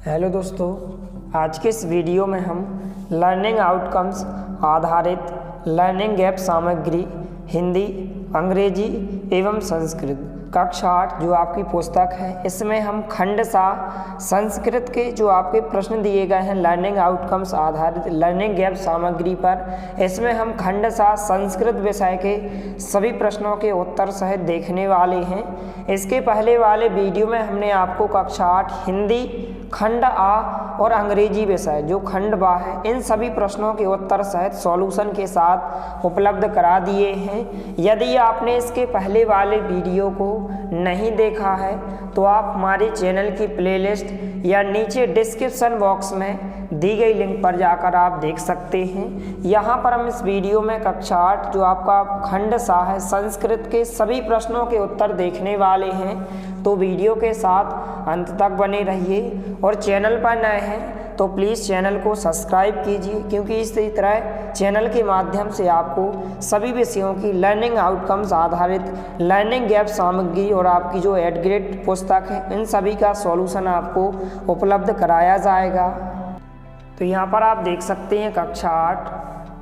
Hello दोस्तों, आज के इस वीडियो में हम लर्निंग आउटकम्स आधारित लर्निंग गैप सामग्री हिंदी, अंग्रेजी एवं संस्कृत कक्षा 8 जो आपकी पुस्तक है, इसमें हम खंड सा संस्कृत के जो आपके प्रश्न दिए गए हैं लर्निंग आउटकम्स आधारित लर्निंग गैप सामग्री पर, इसमें हम खंड सा संस्कृत विषय के सभी प्रश्नों के उत्तर सहित देखने वाले हैं। इसके पहले वाले वीडियो में हमने आपको कक्षा 8 हिंदी खंड आ और अंग्रेजी विषय जो खंड बा है, इन सभी प्रश्नों के उत्तर सहित सॉल्यूशन के साथ उपलब्ध करा दिए हैं। यदि आपने इसके पहले वाले वीडियो को नहीं देखा है तो आप हमारे चैनल की प्लेलिस्ट या नीचे डिस्क्रिप्शन बॉक्स में दी गई लिंक पर जाकर आप देख सकते हैं। यहाँ पर हम इस वीडियो में कक्षा 8 जो आपका खंड सा है संस्कृत के सभी प्रश्नों के उत्तर देखने वाले हैं, तो वीडियो के साथ अंत तक बने रहिए। और चैनल पर नए हैं तो प्लीज़ चैनल को सब्सक्राइब कीजिए, क्योंकि इसी तरह चैनल के माध्यम से आपको सभी विषयों की लर्निंग आउटकम्स आधारित लर्निंग गैप सामग्री और आपकी जो एड ग्रेड पुस्तक है, इन सभी का सॉल्यूशन आपको उपलब्ध कराया जाएगा। तो यहाँ पर आप देख सकते हैं कक्षा 8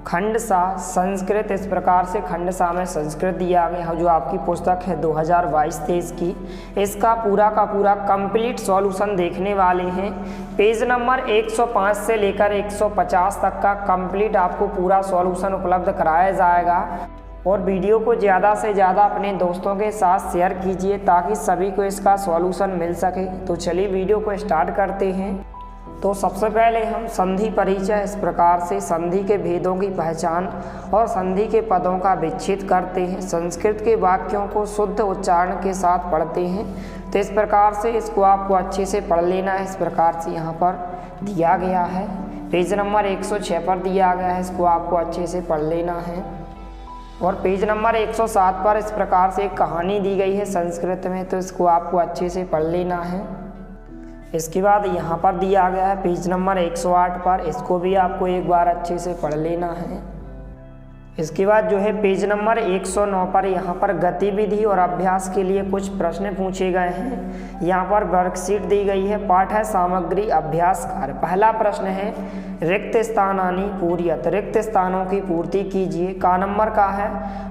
खंड सा संस्कृत, इस प्रकार से खंड सा में संस्कृत दिया गया है जो आपकी पुस्तक है 2022-23 की। इसका पूरा का पूरा कंप्लीट सॉल्यूशन देखने वाले हैं। पेज नंबर 105 से लेकर 150 तक का कंप्लीट आपको पूरा सॉल्यूशन उपलब्ध कराया जाएगा। और वीडियो को ज़्यादा से ज़्यादा अपने दोस्तों के साथ शेयर कीजिए ताकि सभी को इसका सॉल्यूशन मिल सके। तो चलिए वीडियो को स्टार्ट करते हैं। तो सबसे पहले हम संधि परिचय, इस प्रकार से संधि के भेदों की पहचान और संधि के पदों का विच्छेद करते हैं। संस्कृत के वाक्यों को शुद्ध उच्चारण के साथ पढ़ते हैं। तो इस प्रकार से इसको आपको अच्छे से पढ़ लेना है। इस प्रकार से यहाँ पर दिया गया है, पेज नंबर 106 पर दिया गया है, इसको आपको अच्छे से पढ़ लेना है। और पेज नंबर 107 पर इस प्रकार से एक कहानी दी गई है संस्कृत में, तो इसको आपको अच्छे से पढ़ लेना है। इसके बाद यहाँ पर दिया गया है पेज नंबर 108 पर, इसको भी आपको एक बार अच्छे से पढ़ लेना है। इसके बाद जो है पेज नंबर 109 पर यहाँ पर गतिविधि और अभ्यास के लिए कुछ प्रश्न पूछे गए हैं। यहाँ पर वर्कशीट दी गई है, पाठ है सामग्री अभ्यास कार्य। पहला प्रश्न है रिक्त स्थानानि पूर्यत, रिक्त स्थानों की पूर्ति कीजिए। का नंबर का है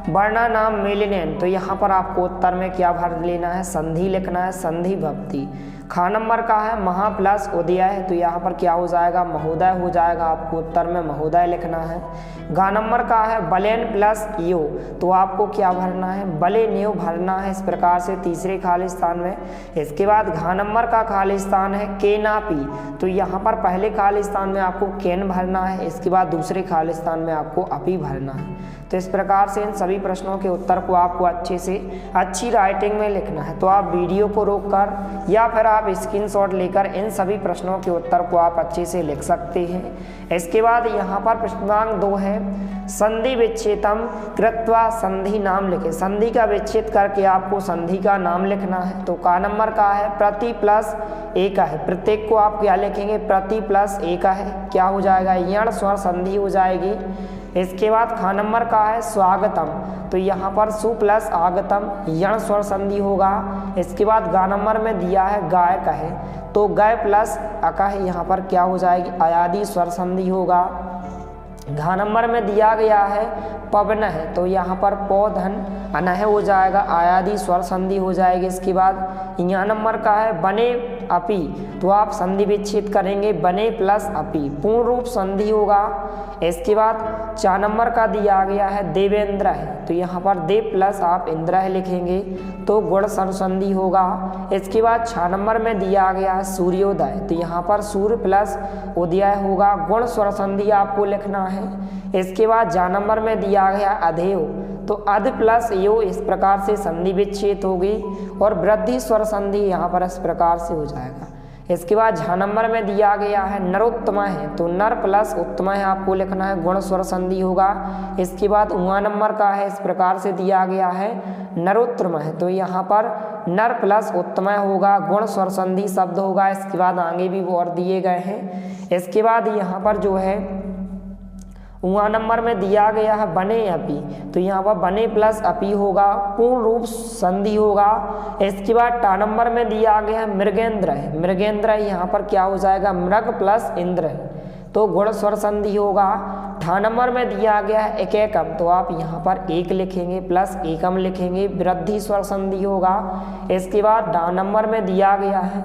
वर्णा नाम मेलिनेन, तो यहाँ पर आपको उत्तर में क्या भर लेना है, संधि लिखना है, संधि भक्ति। खा नंबर का है महा प्लस उदय, तो यहाँ पर क्या हो जाएगा, महोदय हो जाएगा, आपको उत्तर में महोदय लिखना है। गा नंबर का है बलेन प्लस यो, तो आपको क्या भरना है, बले न्यू भरना है, इस प्रकार से तीसरे खाली स्थान में। इसके बाद घा नंबर का खाली स्थान है केनापी, तो यहाँ पर पहले खाली स्थान में आपको केन भरना है, इसके बाद दूसरे खाली स्थान में आपको अपी भरना है। तो इस प्रकार से इन सभी प्रश्नों के उत्तर को आपको अच्छे से अच्छी राइटिंग में लिखना है। तो आप वीडियो को रोककर या फिर आप स्क्रीनशॉट लेकर इन सभी प्रश्नों के उत्तर को आप अच्छे से लिख सकते हैं। इसके बाद यहाँ पर प्रश्नांक 2 है संधि विच्छेदम कृत्वा संधि नाम लिखे, संधि का विच्छेद करके आपको संधि का नाम लिखना है। तो का नंबर का है प्रति प्लस एक है, प्रत्येक को आप क्या लिखेंगे, प्रति प्लस एक है, क्या हो जाएगा, यण स्वर संधि हो जाएगी। इसके बाद खा नंबर का है स्वागतम, तो यहाँ पर सु प्लस आगतम यण स्वर संधि होगा। इसके बाद गा नंबर में दिया है गाय का है, तो गाय प्लस अका है, यहाँ पर क्या हो जाएगी, अयादि स्वर संधि होगा। घा नंबर में दिया गया है पवन है, तो यहाँ पर पौधन अनह हो जाएगा, आयादि स्वर संधि हो जाएगी। इसके बाद यहाँ नंबर का है बने अपी, तो आप संधि विच्छेद करेंगे, बने प्लस अपी पूर्ण रूप संधि होगा। इसके बाद 4 नंबर का दिया गया है देवेंद्र है, तो यहाँ पर देव प्लस आप इंद्र लिखेंगे, तो गुण स्वर संधि होगा। इसके बाद 6 नंबर में दिया गया है सूर्योदय, तो यहाँ पर सूर्य प्लस उदय होगा, गुण स्वर संधि आपको लिखना है। इसके बाद जा नंबर में दिया गया अधेय, तो अध प्लस यो, इस प्रकार से संधि विच्छेद होगी। और वृद्धि स्वर संधि यहाँ पर इस प्रकार से हो जाएगा। इसके बाद झा नंबर में दिया गया है नरोत्तम है, तो नर प्लस उत्तम है आपको लिखना है, गुण स्वर संधि होगा। इसके बाद उमा नंबर का है, इस प्रकार से दिया गया है नरोत्तम है, तो यहाँ पर नर प्लस उत्तम होगा, गुण स्वर संधि शब्द होगा। इसके बाद आगे भी और दिए गए हैं। इसके बाद यहाँ पर जो है वहाँ नंबर में दिया गया है बने अपी, तो यहाँ पर बने प्लस अपी होगा, पूर्ण रूप संधि होगा। इसके बाद टा नंबर में दिया गया है मृगेंद्र है, मृगेंद्र यहाँ पर क्या हो जाएगा मृग प्लस इंद्र, तो गुण स्वर संधि होगा। ठा नंबर में दिया गया है एक एकम, तो आप यहाँ पर एक लिखेंगे प्लस एकम लिखेंगे, वृद्धि स्वर संधि होगा। इसके बाद डा नंबर में दिया गया है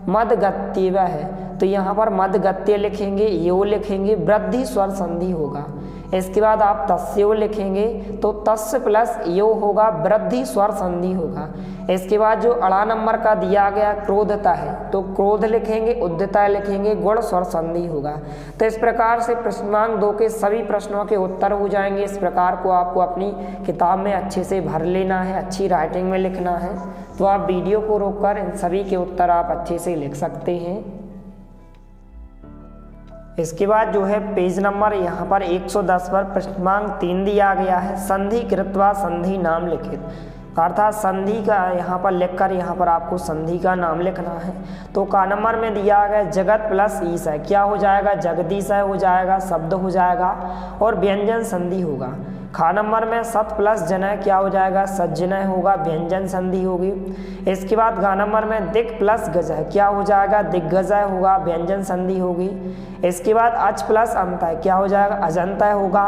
मदगत्य है, तो यहाँ पर मदगत्य लिखेंगे, यो लिखेंगे, वृद्धि स्वर संधि होगा। इसके बाद आप तस्यो लिखेंगे तो तस्य प्लस यो होगा, वृद्धि स्वर संधि होगा। इसके बाद जो अड़ा नंबर का दिया गया क्रोधता है, तो क्रोध लिखेंगे, उद्यता लिखेंगे, गुण स्वर संधि होगा। तो इस प्रकार से प्रश्नांक 2 के सभी प्रश्नों के उत्तर हो जाएंगे। इस प्रकार को आपको अपनी किताब में अच्छे से भर लेना है, अच्छी राइटिंग में लिखना है। तो आप वीडियो को रोककर इन सभी के उत्तर आप अच्छे से लिख सकते हैं। इसके बाद जो है पेज नंबर यहाँ पर 110 पर प्रश्नांक 3 दिया गया है, संधि कृत्वा संधि नाम लिखित, अर्थात संधि का यहाँ पर लिखकर यहाँ पर आपको संधि का नाम लिखना है। तो का नंबर में दिया गया जगत प्लस ईस है, क्या हो जाएगा जगदीश है हो जाएगा, शब्द हो जाएगा और व्यंजन संधि होगा। खा नंबर में सत प्लस जनय क्या हो जाएगा सज्जनय होगा, व्यंजन संधि होगी। इसके बाद गा नंबर में दिक प्लस गजय क्या हो जाएगा दिग्गजय होगा, व्यंजन संधि होगी। इसके बाद अच प्लस अंतय क्या हो जाएगा अजंतय होगा,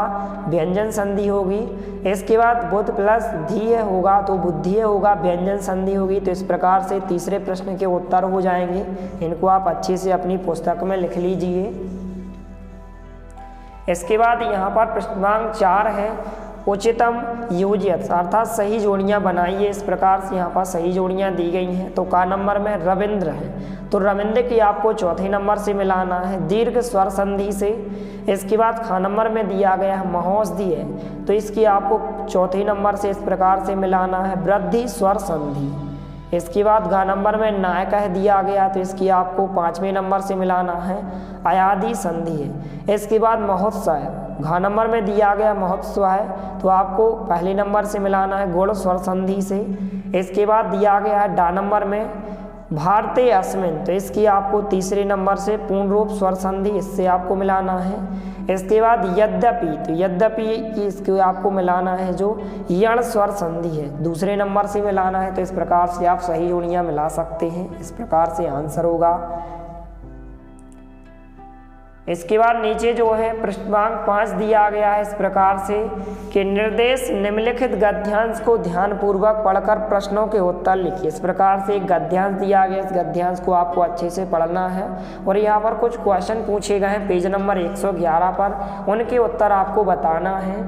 व्यंजन संधि होगी। इसके बाद बुद्ध प्लस धीय होगा तो बुद्धिय होगा, व्यंजन संधि होगी। तो इस प्रकार से तीसरे प्रश्न के उत्तर हो जाएंगे। इनको आप अच्छे से अपनी पुस्तक में लिख लीजिए। इसके बाद यहाँ पर प्रश्नांक 4 है उचितम योजित, अर्थात सही जोड़ियाँ बनाइए। इस प्रकार से यहाँ पर सही जोड़ियाँ दी गई हैं। तो का नंबर में रविंद्र है, तो रविंद्र की आपको चौथे नंबर से मिलाना है दीर्घ स्वर संधि से। इसके बाद खा नंबर में दिया गया है महोषधि है, तो इसकी आपको चौथे नंबर से इस प्रकार से मिलाना है वृद्धि स्वर संधि। इसके बाद गा नंबर में नायक है दिया गया, तो इसकी आपको 5वें नंबर से मिलाना है अयादि संधि है। इसके बाद महोत्सव घा नंबर में दिया गया महोत्सव है, तो आपको पहले नंबर से मिलाना है गुण स्वर संधि से। इसके बाद दिया गया है डा नंबर में भारतीय अस्मिन, तो इसकी आपको तीसरे नंबर से पूर्ण रूप स्वर संधि इससे आपको मिलाना है। इसके बाद यद्यपि, तो यद्यपि की इसको आपको मिलाना है जो यण स्वर संधि है, दूसरे नंबर से मिलाना है। तो इस प्रकार से आप सही जोड़ियां मिला सकते हैं। इस प्रकार से आंसर होगा। इसके बाद नीचे जो है प्रश्नांक 5 दिया गया है इस प्रकार से कि निर्देश निम्नलिखित गद्यांश को ध्यानपूर्वक पढ़कर प्रश्नों के उत्तर लिखिए। इस प्रकार से एक गद्यांश दिया गया, इस गद्यांश को आपको अच्छे से पढ़ना है और यहाँ पर कुछ क्वेश्चन पूछे गए हैं पेज नंबर 111 पर, उनके उत्तर आपको बताना है।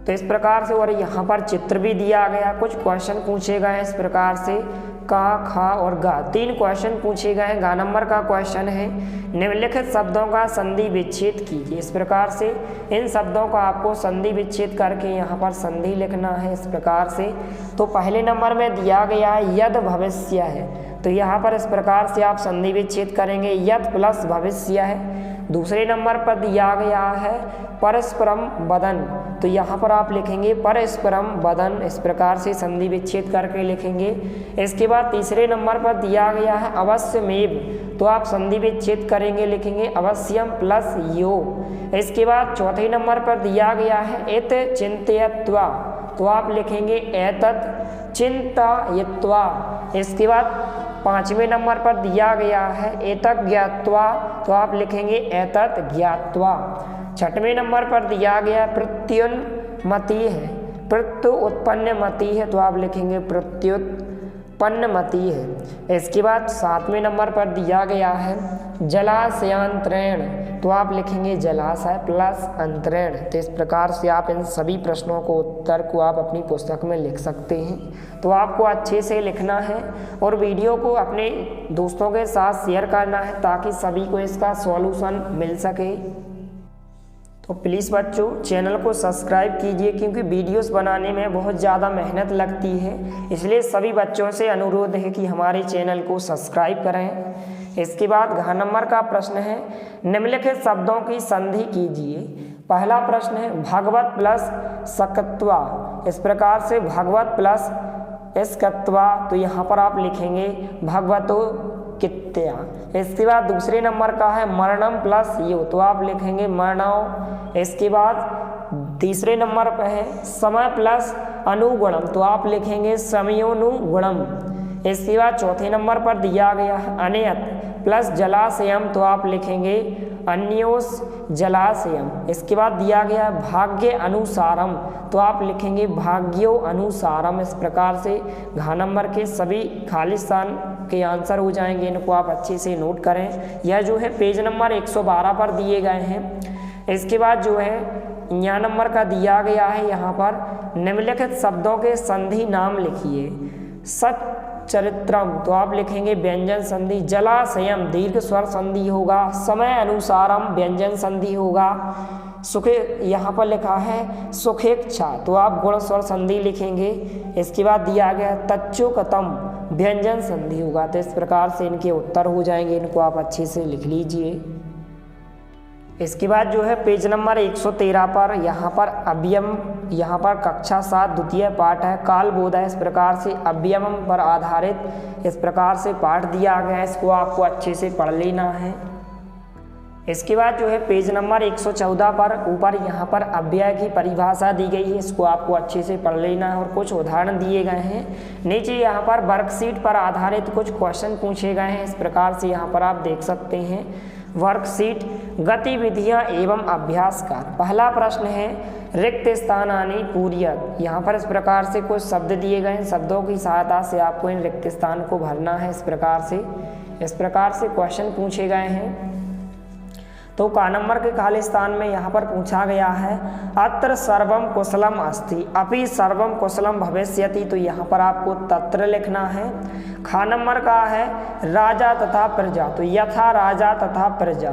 तो इस प्रकार से और यहाँ पर चित्र भी दिया गया, कुछ क्वेश्चन पूछे गए हैं इस प्रकार से का खा और गा, 3 क्वेश्चन पूछे गए हैं। गा नंबर का क्वेश्चन है निम्नलिखित शब्दों का संधि विच्छेद कीजिए। इस प्रकार से इन शब्दों का आपको संधि विच्छेद करके यहाँ पर संधि लिखना है इस प्रकार से। तो पहले नंबर में दिया गया है यद भविष्य है, तो यहाँ पर इस प्रकार से आप संधि विच्छेद करेंगे यद प्लस भविष्य है। दूसरे नंबर पर दिया गया है परस्परम बदन, तो यहाँ पर आप लिखेंगे परस्परम बदन, इस प्रकार से संधि विच्छेद करके लिखेंगे। इसके बाद तीसरे नंबर पर दिया गया है अवश्यमेव, तो आप संधि विच्छेद करेंगे लिखेंगे अवश्यम प्लस यो। इसके बाद चौथे नंबर पर दिया गया है एत चिंतयत्वा, तो आप लिखेंगे एतत् चिंतयत्वा। इसके बाद 5वें नंबर पर दिया गया है एतत् ज्ञात्वा, तो आप लिखेंगे एतत् ज्ञात्वा। 6वें नंबर पर दिया गया प्रत्युन्मति है, प्रत्यु उत्पन्न मति है, तो आप लिखेंगे प्रत्युत्पन्न मति है। इसके बाद 7वें नंबर पर दिया गया है जलाशयांतरेण, तो आप लिखेंगे जलाशय प्लस अंतरेण। तो इस प्रकार से आप इन सभी प्रश्नों को उत्तर को आप अपनी पुस्तक में लिख सकते हैं। तो आपको अच्छे से लिखना है और वीडियो को अपने दोस्तों के साथ शेयर करना है ताकि सभी को इसका सॉल्यूशन मिल सके। तो प्लीज़ बच्चों चैनल को सब्सक्राइब कीजिए, क्योंकि वीडियोस बनाने में बहुत ज़्यादा मेहनत लगती है, इसलिए सभी बच्चों से अनुरोध है कि हमारे चैनल को सब्सक्राइब करें। इसके बाद घ नंबर का प्रश्न है निम्नलिखित शब्दों की संधि कीजिए। पहला प्रश्न है भगवत प्लस सकत्वा, इस प्रकार से भगवत प्लस इसकत्वा, तो यहाँ पर आप लिखेंगे भगवतो इत्या। इसके बाद दूसरे नंबर का है मरणम प्लस यो, तो आप लिखेंगे मरणव। इसके बाद तीसरे नंबर पर है समय प्लस अनुगुणम, तो आप लिखेंगे समयोनुगुणम। इसके बाद चौथे नंबर पर दिया गया है अन्यत प्लस जलाशयम, तो आप लिखेंगे अन्योस जलाशयम। इसके बाद दिया गया है भाग्य अनुसारम, तो आप लिखेंगे भाग्यो अनुसारम। इस प्रकार से घ नंबर के सभी खाली स्थान के आंसर हो जाएंगे, इनको आप अच्छे से नोट करें। यह जो है पेज नंबर 112 पर दिए गए हैं। इसके बाद जो है यहाँ नंबर का दिया गया है, यहाँ पर निम्नलिखित शब्दों के संधि नाम लिखिए। सच्चरित्रम, तो आप लिखेंगे व्यंजन संधि। जलाशयम दीर्घ स्वर संधि होगा। समय अनुसारम व्यंजन संधि होगा। सुखे, यहाँ पर लिखा है सुखेच्छा, तो आप गुण स्वर संधि लिखेंगे। इसके बाद दिया गया तच्चुकतम व्यंजन संधि होगा। तो इस प्रकार से इनके उत्तर हो जाएंगे, इनको आप अच्छे से लिख लीजिए। इसके बाद जो है पेज नंबर 113 पर यहाँ पर अव्ययम, यहाँ पर कक्षा 7 द्वितीय पाठ है कालबोध है। इस प्रकार से अव्ययम पर आधारित इस प्रकार से पाठ दिया गया है, इसको आपको अच्छे से पढ़ लेना है। इसके बाद जो है पेज नंबर 114 पर ऊपर यहाँ पर अव्यय की परिभाषा दी गई है, इसको आपको अच्छे से पढ़ लेना है और कुछ उदाहरण दिए गए हैं। नीचे यहाँ पर वर्कशीट पर आधारित कुछ क्वेश्चन पूछे गए हैं, इस प्रकार से यहाँ पर आप देख सकते हैं। वर्कशीट गतिविधियाँ एवं अभ्यासकार। पहला प्रश्न है रिक्त स्थानानि पूर्यत। यहाँ पर इस प्रकार से कुछ शब्द दिए गए हैं, शब्दों की सहायता से आपको इन रिक्त स्थान को भरना है। इस प्रकार से क्वेश्चन पूछे गए हैं। तो का नंबर के खाली स्थान में यहाँ पर पूछा गया है अत्र सर्वम कुशलम अस्ति अपि सर्वम कुशलम भविष्यति, तो यहाँ पर आपको तत्र लिखना है। खा नंबर का है राजा तथा प्रजा, तो यथा राजा तथा प्रजा,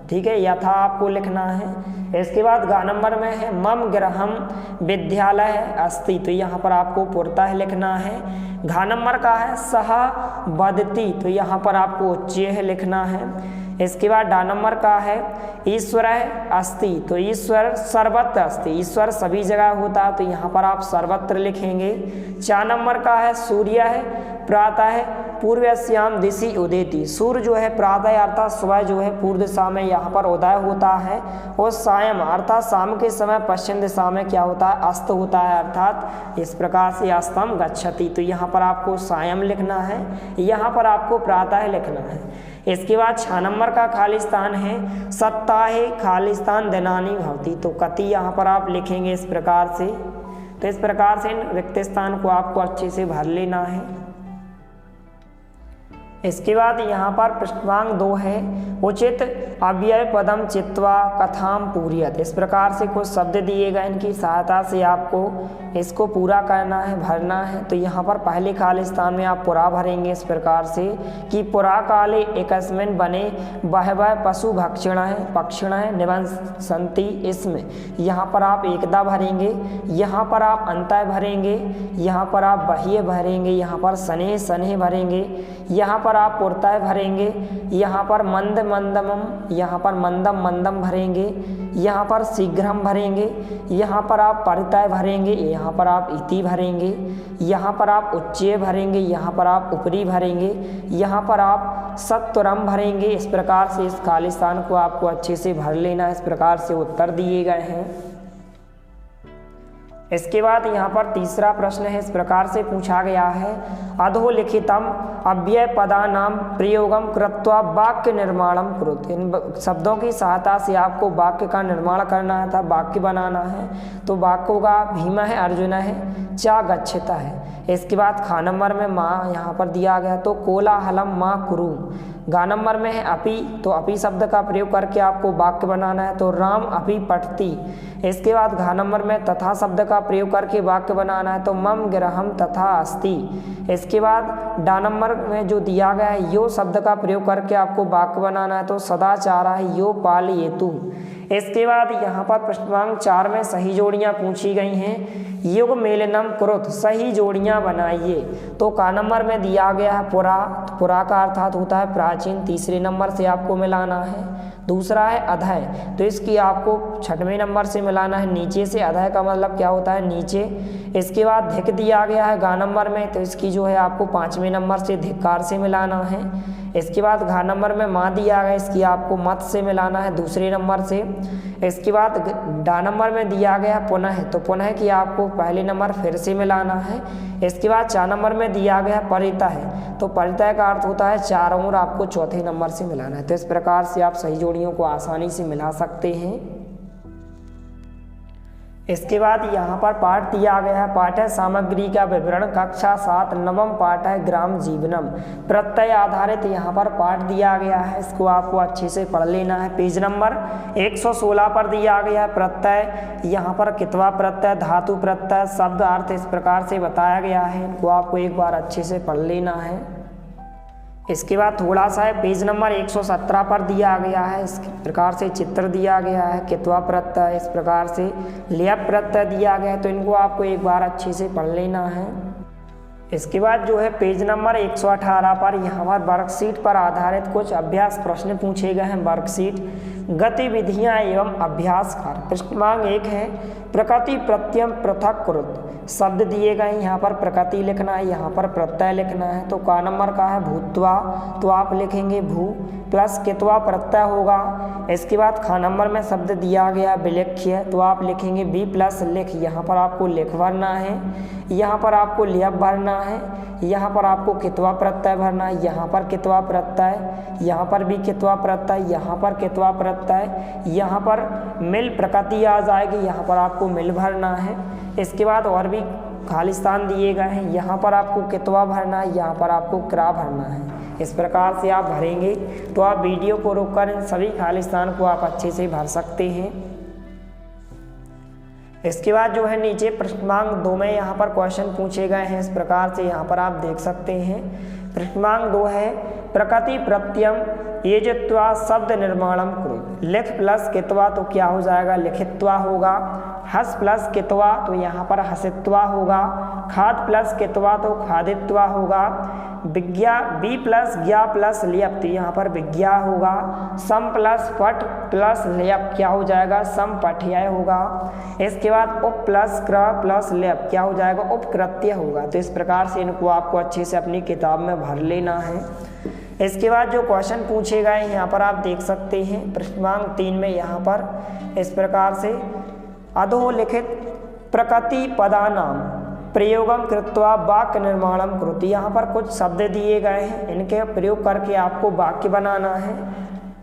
ठीक है, यथा आपको लिखना है। इसके बाद गा नंबर में है मम गृहम विद्यालय अस्ति, तो यहाँ पर आपको पूर्णतः लिखना है। घा नंबर का है सह वदति, तो यहाँ पर आपको चेह लिखना है। इसके बाद डा नंबर का है ईश्वर अस्ति, तो ईश्वर सर्वत्र अस्ति, ईश्वर सभी जगह होता है, तो यहाँ पर आप सर्वत्र लिखेंगे। चा नंबर का है सूर्य है प्रातः पूर्वस्याम दिशि उदेति, सूर्य जो है प्रातः अर्थात सुबह जो है पूर्व दिशा में यहाँ पर उदय होता है, और सायं अर्थात शाम के समय पश्चिम दिशा में क्या होता है अस्त होता है, अर्थात इस प्रकार से अस्तम गच्छति, तो यहाँ पर आपको सायं लिखना है, यहाँ पर आपको प्रातः लिखना है। इसके बाद 6 नंबर का खाली स्थान है सप्ताहे खाली स्थान दिनानि भवति, तो कति यहाँ पर आप लिखेंगे इस प्रकार से। तो इस प्रकार से इन रिक्त स्थान को आपको अच्छे से भर लेना है। इसके बाद यहाँ पर पृष्ठांक 2 है उचित अव्यय पदम चित्वा कथाम पूर्यत। इस प्रकार से कुछ शब्द दिए गए, इनकी सहायता से आपको इसको पूरा करना है, भरना है। तो यहाँ पर पहले खाली स्थान में आप पुरा भरेंगे इस प्रकार से कि पुरा काले एकस्मिन् बने बहवः पशु पक्षिणः निवसन्ति, इसमें यहाँ पर आप एकदा भरेंगे, यहाँ पर आप अंतः भरेंगे, यहाँ पर आप बह्य भरेंगे, यहाँ पर सनेह भरेंगे, यहाँ पर आप पूर्णतः भरेंगे, यहाँ पर मंद मंदमम, यहाँ पर मंदम मंदम भरेंगे, यहाँ पर शीघ्रम भरेंगे, यहाँ पर आप परितः भरेंगे, यहाँ पर आप इति भरेंगे, यहाँ पर आप उच्चय भरेंगे, यहाँ पर आप ऊपरी भरेंगे, यहाँ पर आप सत्वरम भरेंगे। इस प्रकार से इस खाली स्थान को आपको अच्छे से भर लेना। इस प्रकार से उत्तर दिए गए हैं। इसके बाद यहाँ पर तीसरा प्रश्न है, इस प्रकार से पूछा गया है अधोलिखितम अव्यय पदानाम प्रयोगम कृत्वा वाक्य निर्माणम कुरुत। इन शब्दों की सहायता से आपको वाक्य का निर्माण करना है, था वाक्य बनाना है। तो वाक्यों का भीम है अर्जुन है चा गच्छता है। इसके बाद खा नंबर में माँ यहाँ पर दिया गया, तो कोलाहलम माँ कुरु। गा नंबर में है अपि, तो अपि शब्द का प्रयोग करके आपको वाक्य बनाना है, तो राम अपि पठति। इसके बाद घा नंबर में तथा शब्द का प्रयोग करके वाक्य बनाना है, तो मम गृहम तथा अस्ति। इसके बाद डा नंबर में जो दिया गया है यो शब्द का प्रयोग करके आपको वाक्य बनाना है, तो सदाचार है यो पालयेतु। इसके बाद यहाँ पर पृष्ठांक 4 में सही जोड़ियाँ पूछी गई हैं। युग मेलनम कुरुत, सही जोड़ियां बनाइए। तो का नंबर में दिया गया है पुरा, तो पुरा का अर्थात होता है प्राचीन, तीसरे नंबर से आपको मिलाना है। दूसरा है अधय, तो इसकी आपको छठवें नंबर से मिलाना है नीचे से, अधय का मतलब क्या होता है नीचे। इसके बाद धिक दिया गया है गा नंबर में, तो इसकी जो है आपको पाँचवें नंबर से धिक्कार से मिलाना है। इसके बाद घा नंबर में माँ दिया गया, इसकी आपको मत से मिलाना है दूसरे नंबर से। इसके बाद डा नंबर में दिया गया पुनः, तो पुनः की आपको पहले नंबर फिर से मिलाना है। इसके बाद 4 नंबर में दिया गया परितः, तो परितः का अर्थ होता है चारों ओर आपको चौथे नंबर से मिलाना है। तो इस प्रकार से आप सही जोड़ियों को आसानी से मिला सकते हैं। इसके बाद यहाँ पर पाठ दिया गया है, पाठ्य सामग्री का विवरण, कक्षा 7 नवम पाठ है ग्राम जीवनम, प्रत्यय आधारित यहाँ पर पाठ दिया गया है। इसको आपको अच्छे से पढ़ लेना है। पेज नंबर 116 पर दिया गया है प्रत्यय, यहाँ पर कितवा प्रत्यय, धातु प्रत्यय, शब्द अर्थ इस प्रकार से बताया गया है। इनको आपको एक बार अच्छे से पढ़ लेना है। इसके बाद थोड़ा सा है, पेज नंबर 117 पर दिया गया है, इस प्रकार से चित्र दिया गया है, कितवा प्रत्यय, इस प्रकार से लियप प्रत्यय दिया गया है। तो इनको आपको एक बार अच्छे से पढ़ लेना है। इसके बाद जो है पेज नंबर 118 पर यहाँ पर वर्कशीट पर आधारित कुछ अभ्यास प्रश्न पूछे गए हैं। वर्कशीट गतिविधियाँ एवं अभ्यास कार्य, प्रश्न क्रमांक 1 है प्रकृति प्रत्यय पृथक कुरुत, शब्द दिए गए हैं, यहाँ पर प्रकृति लिखना है, यहाँ पर प्रत्यय लिखना है। तो का नंबर का है भूत्वा, तो आप लिखेंगे भू प्लस कितवा प्रत्यय होगा। इसके बाद खा नंबर में शब्द दिया गया विलेख्य, तो आप लिखेंगे बी प्लस लिख, यहाँ पर आपको लिख भरना है, यहाँ पर आपको लियप भरना है, यहाँ पर आपको कितवा प्रत्यय भरना है, यहाँ पर कितवा प्रत्यय, यहाँ पर भी कितवा प्रत्यय, यहाँ पर कितवा प्रत्यय, यहाँ पर मिल प्रकृति आ जाएगी, यहाँ पर आपको मिल भरना है। इसके बाद और भी खालिस्तान दिए गए हैं, यहाँ पर आपको कितवा भरना है, यहाँ पर आपको क्रा भरना है। इस प्रकार से आप भरेंगे तो आप वीडियो को रोककर इन सभी खालिस्तान को आप अच्छे से भर सकते हैं। इसके बाद जो है नीचे प्रश्न क्रमांक 2 में यहाँ पर क्वेश्चन पूछे गए हैं, इस प्रकार से यहाँ पर आप देख सकते हैं। प्रश्न क्रमांक 2 है प्रकृति प्रत्ययम येजत्वा शब्द निर्माणम कुरुत, लिख प्लस कितवा तो क्या हो जाएगा लिखित्वा होगा, हस प्लस कितवा तो यहाँ पर हसित्वा होगा, खाद प्लस कितवा तो खादित्वा होगा, विज्ञा बी प्लस ज्ञा प्लस लियप तो यहाँ पर विज्ञा होगा, सम प्लस पट प्लस लियप क्या हो जाएगा समपठ्य होगा। इसके बाद उप प्लस क्र प्लस लियप क्या हो जाएगा उपकृत्य होगा। तो इस प्रकार से इनको आपको अच्छे से अपनी किताब में भर लेना है। इसके बाद जो क्वेश्चन पूछे गए हैं यहाँ पर आप देख सकते हैं। प्रश्न क्रमांक 3 में यहाँ पर इस प्रकार से अधोलिखित प्रकृति पदानाम प्रयोगम कृत्वा वाक्य निर्माणम कुरुति, यहाँ पर कुछ शब्द दिए गए हैं, इनके प्रयोग करके आपको वाक्य बनाना है।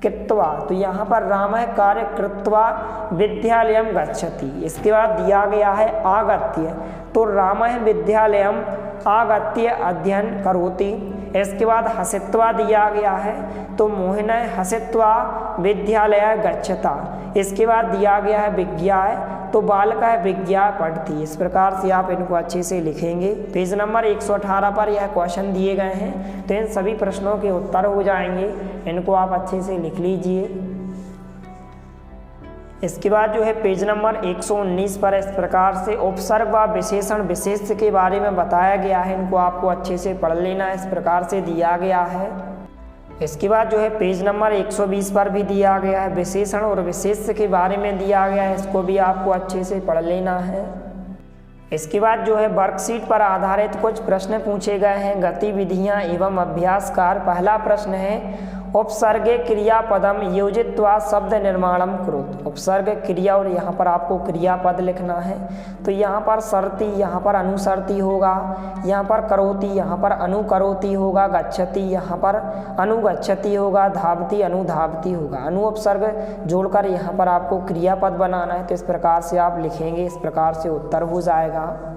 कृत्वा तो यहाँ पर राम है कार्य कृत्वा विद्यालयम गच्छति। इसके बाद दिया गया है आगत्य, तो राम है विद्यालयम आगत्य अध्ययन करोति। इसके बाद हसित्वा दिया गया है, तो मोहन हसित्वा विद्यालय गच्छता। इसके बाद दिया गया है विज्ञा, तो बालक है विज्ञा पढ़ती। इस प्रकार से आप इनको अच्छे से लिखेंगे। पेज नंबर 118 पर यह क्वेश्चन दिए गए हैं, तो इन सभी प्रश्नों के उत्तर हो जाएंगे, इनको आप अच्छे से लिख लीजिए। इसके बाद जो है पेज नंबर 119 पर इस प्रकार से उपसर्ग व विशेषण विशेष के बारे में बताया गया है, इनको आपको अच्छे से पढ़ लेना है, इस प्रकार से दिया गया है। इसके बाद जो है पेज नंबर 120 पर भी दिया गया है, विशेषण और विशेष के बारे में दिया गया है, इसको भी आपको अच्छे से पढ़ लेना है। इसके बाद जो है वर्कशीट पर आधारित कुछ प्रश्न पूछे गए हैं, गतिविधियां एवं अभ्यास कार्य। पहला प्रश्न है उपसर्गे क्रियापदम योजित्वा शब्द निर्माणम कुरुत। उपसर्ग क्रिया और यहाँ पर आपको क्रियापद लिखना है, तो यहाँ पर सरती, यहाँ पर अनुसरती होगा, यहाँ पर करोति, यहाँ पर अनुकरोति होगा, गच्छति, यहाँ पर अनुगच्छति होगा, धावती अनुधावती होगा। अनु उपसर्ग जोड़कर यहाँ पर आपको क्रियापद बनाना है, तो इस प्रकार से आप लिखेंगे, इस प्रकार से उत्तर हो जाएगा।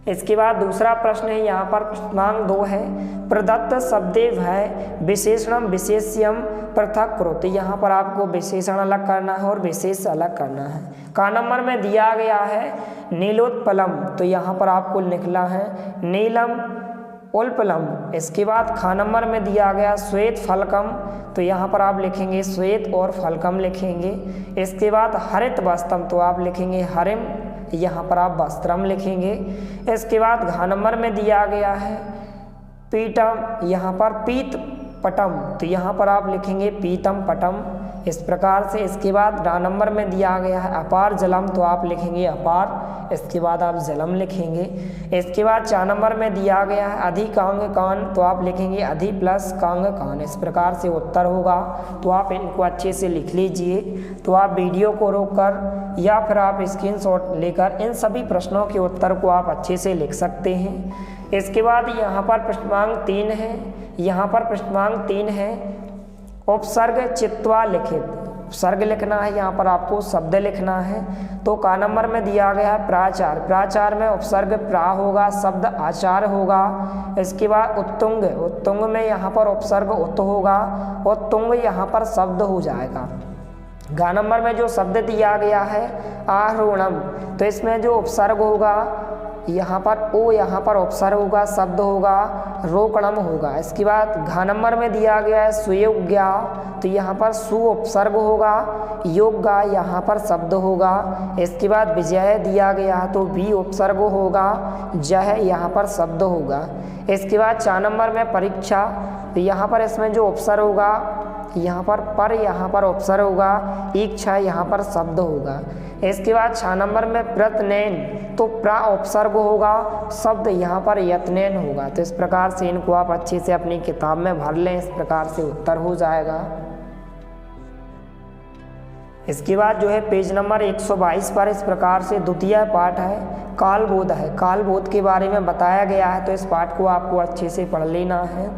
इसके बाद दूसरा प्रश्न है, यहाँ पर क्रमांक 2 है प्रदत्त शब्दे भय विशेषणम विशेष्यम पृथक करोति। यहाँ पर आपको विशेषण अलग करना है और विशेष अलग करना है। का नंबर में दिया गया है नीलोत्पलम, तो यहाँ पर आपको लिखना है नीलम उल्पलम। इसके बाद खा नंबर में दिया गया श्वेत फलकम, तो यहाँ पर आप लिखेंगे श्वेत और फलकम लिखेंगे। इसके बाद हरित वस्तम, तो आप लिखेंगे हरिम, यहाँ पर आप वस्त्रम लिखेंगे। इसके बाद घ नंबर में दिया गया है पीतम, यहाँ पर पीत पटम, तो यहाँ पर आप लिखेंगे पीतम पटम, इस प्रकार से। इसके बाद ड नंबर में दिया गया है अपार जलम, तो आप लिखेंगे अपार, इसके बाद आप जलम लिखेंगे। इसके बाद 4 नंबर में दिया गया है अधिकांग कान, तो आप लिखेंगे अधि प्लस कांग कान, इस प्रकार से उत्तर होगा। तो आप इनको अच्छे से लिख लीजिए। तो आप वीडियो को रोककर या फिर आप स्क्रीनशॉट लेकर इन सभी प्रश्नों के उत्तर को आप अच्छे से लिख सकते हैं। इसके बाद यहाँ पर पृष्ठांक 3 है, यहाँ पर पृष्ठांक 3 है उपसर्ग चित्वा लिखित, उपसर्ग लिखना है, यहाँ पर आपको शब्द लिखना है। तो का नंबर में दिया गया है प्राचार, प्राचार में उपसर्ग प्रा होगा, शब्द आचार होगा। इसके बाद उत्तुंग, उत्तुंग में यहाँ पर उपसर्ग उत होगा, उत्तुंग यहाँ पर शब्द हो जाएगा। गा नंबर में जो शब्द दिया गया है आरोहणम, तो इसमें जो उपसर्ग होगा यहाँ पर ओ, यहाँ पर उपसर्ग होगा, शब्द होगा, रोकणम होगा। इसके बाद घ नंबर में दिया गया है सुयोग्या, तो यहाँ पर सु उपसर्ग होगा, योग्या यहाँ पर शब्द होगा। इसके बाद विजय दिया गया है, तो वी उपसर्ग होगा, जय यहाँ पर शब्द होगा। इसके बाद 4 नंबर में परीक्षा, तो यहाँ पर इसमें जो उपसर्ग होगा यहाँ पर यहाँ पर उपसर्ग होगा, इच्छा यहाँ पर शब्द होगा। इसके बाद 6 नंबर में प्रतनैन, तो प्रा उपसर्ग होगा, शब्द यहाँ पर यत्नैन होगा। तो इस प्रकार से इनको आप अच्छे से अपनी किताब में भर लें, इस प्रकार से उत्तर हो जाएगा। इसके बाद जो है पेज नंबर 122 पर इस प्रकार से द्वितीय पाठ है कालबोध है, कालबोध के बारे में बताया गया है। तो इस पाठ को आपको अच्छे से पढ़ लेना है।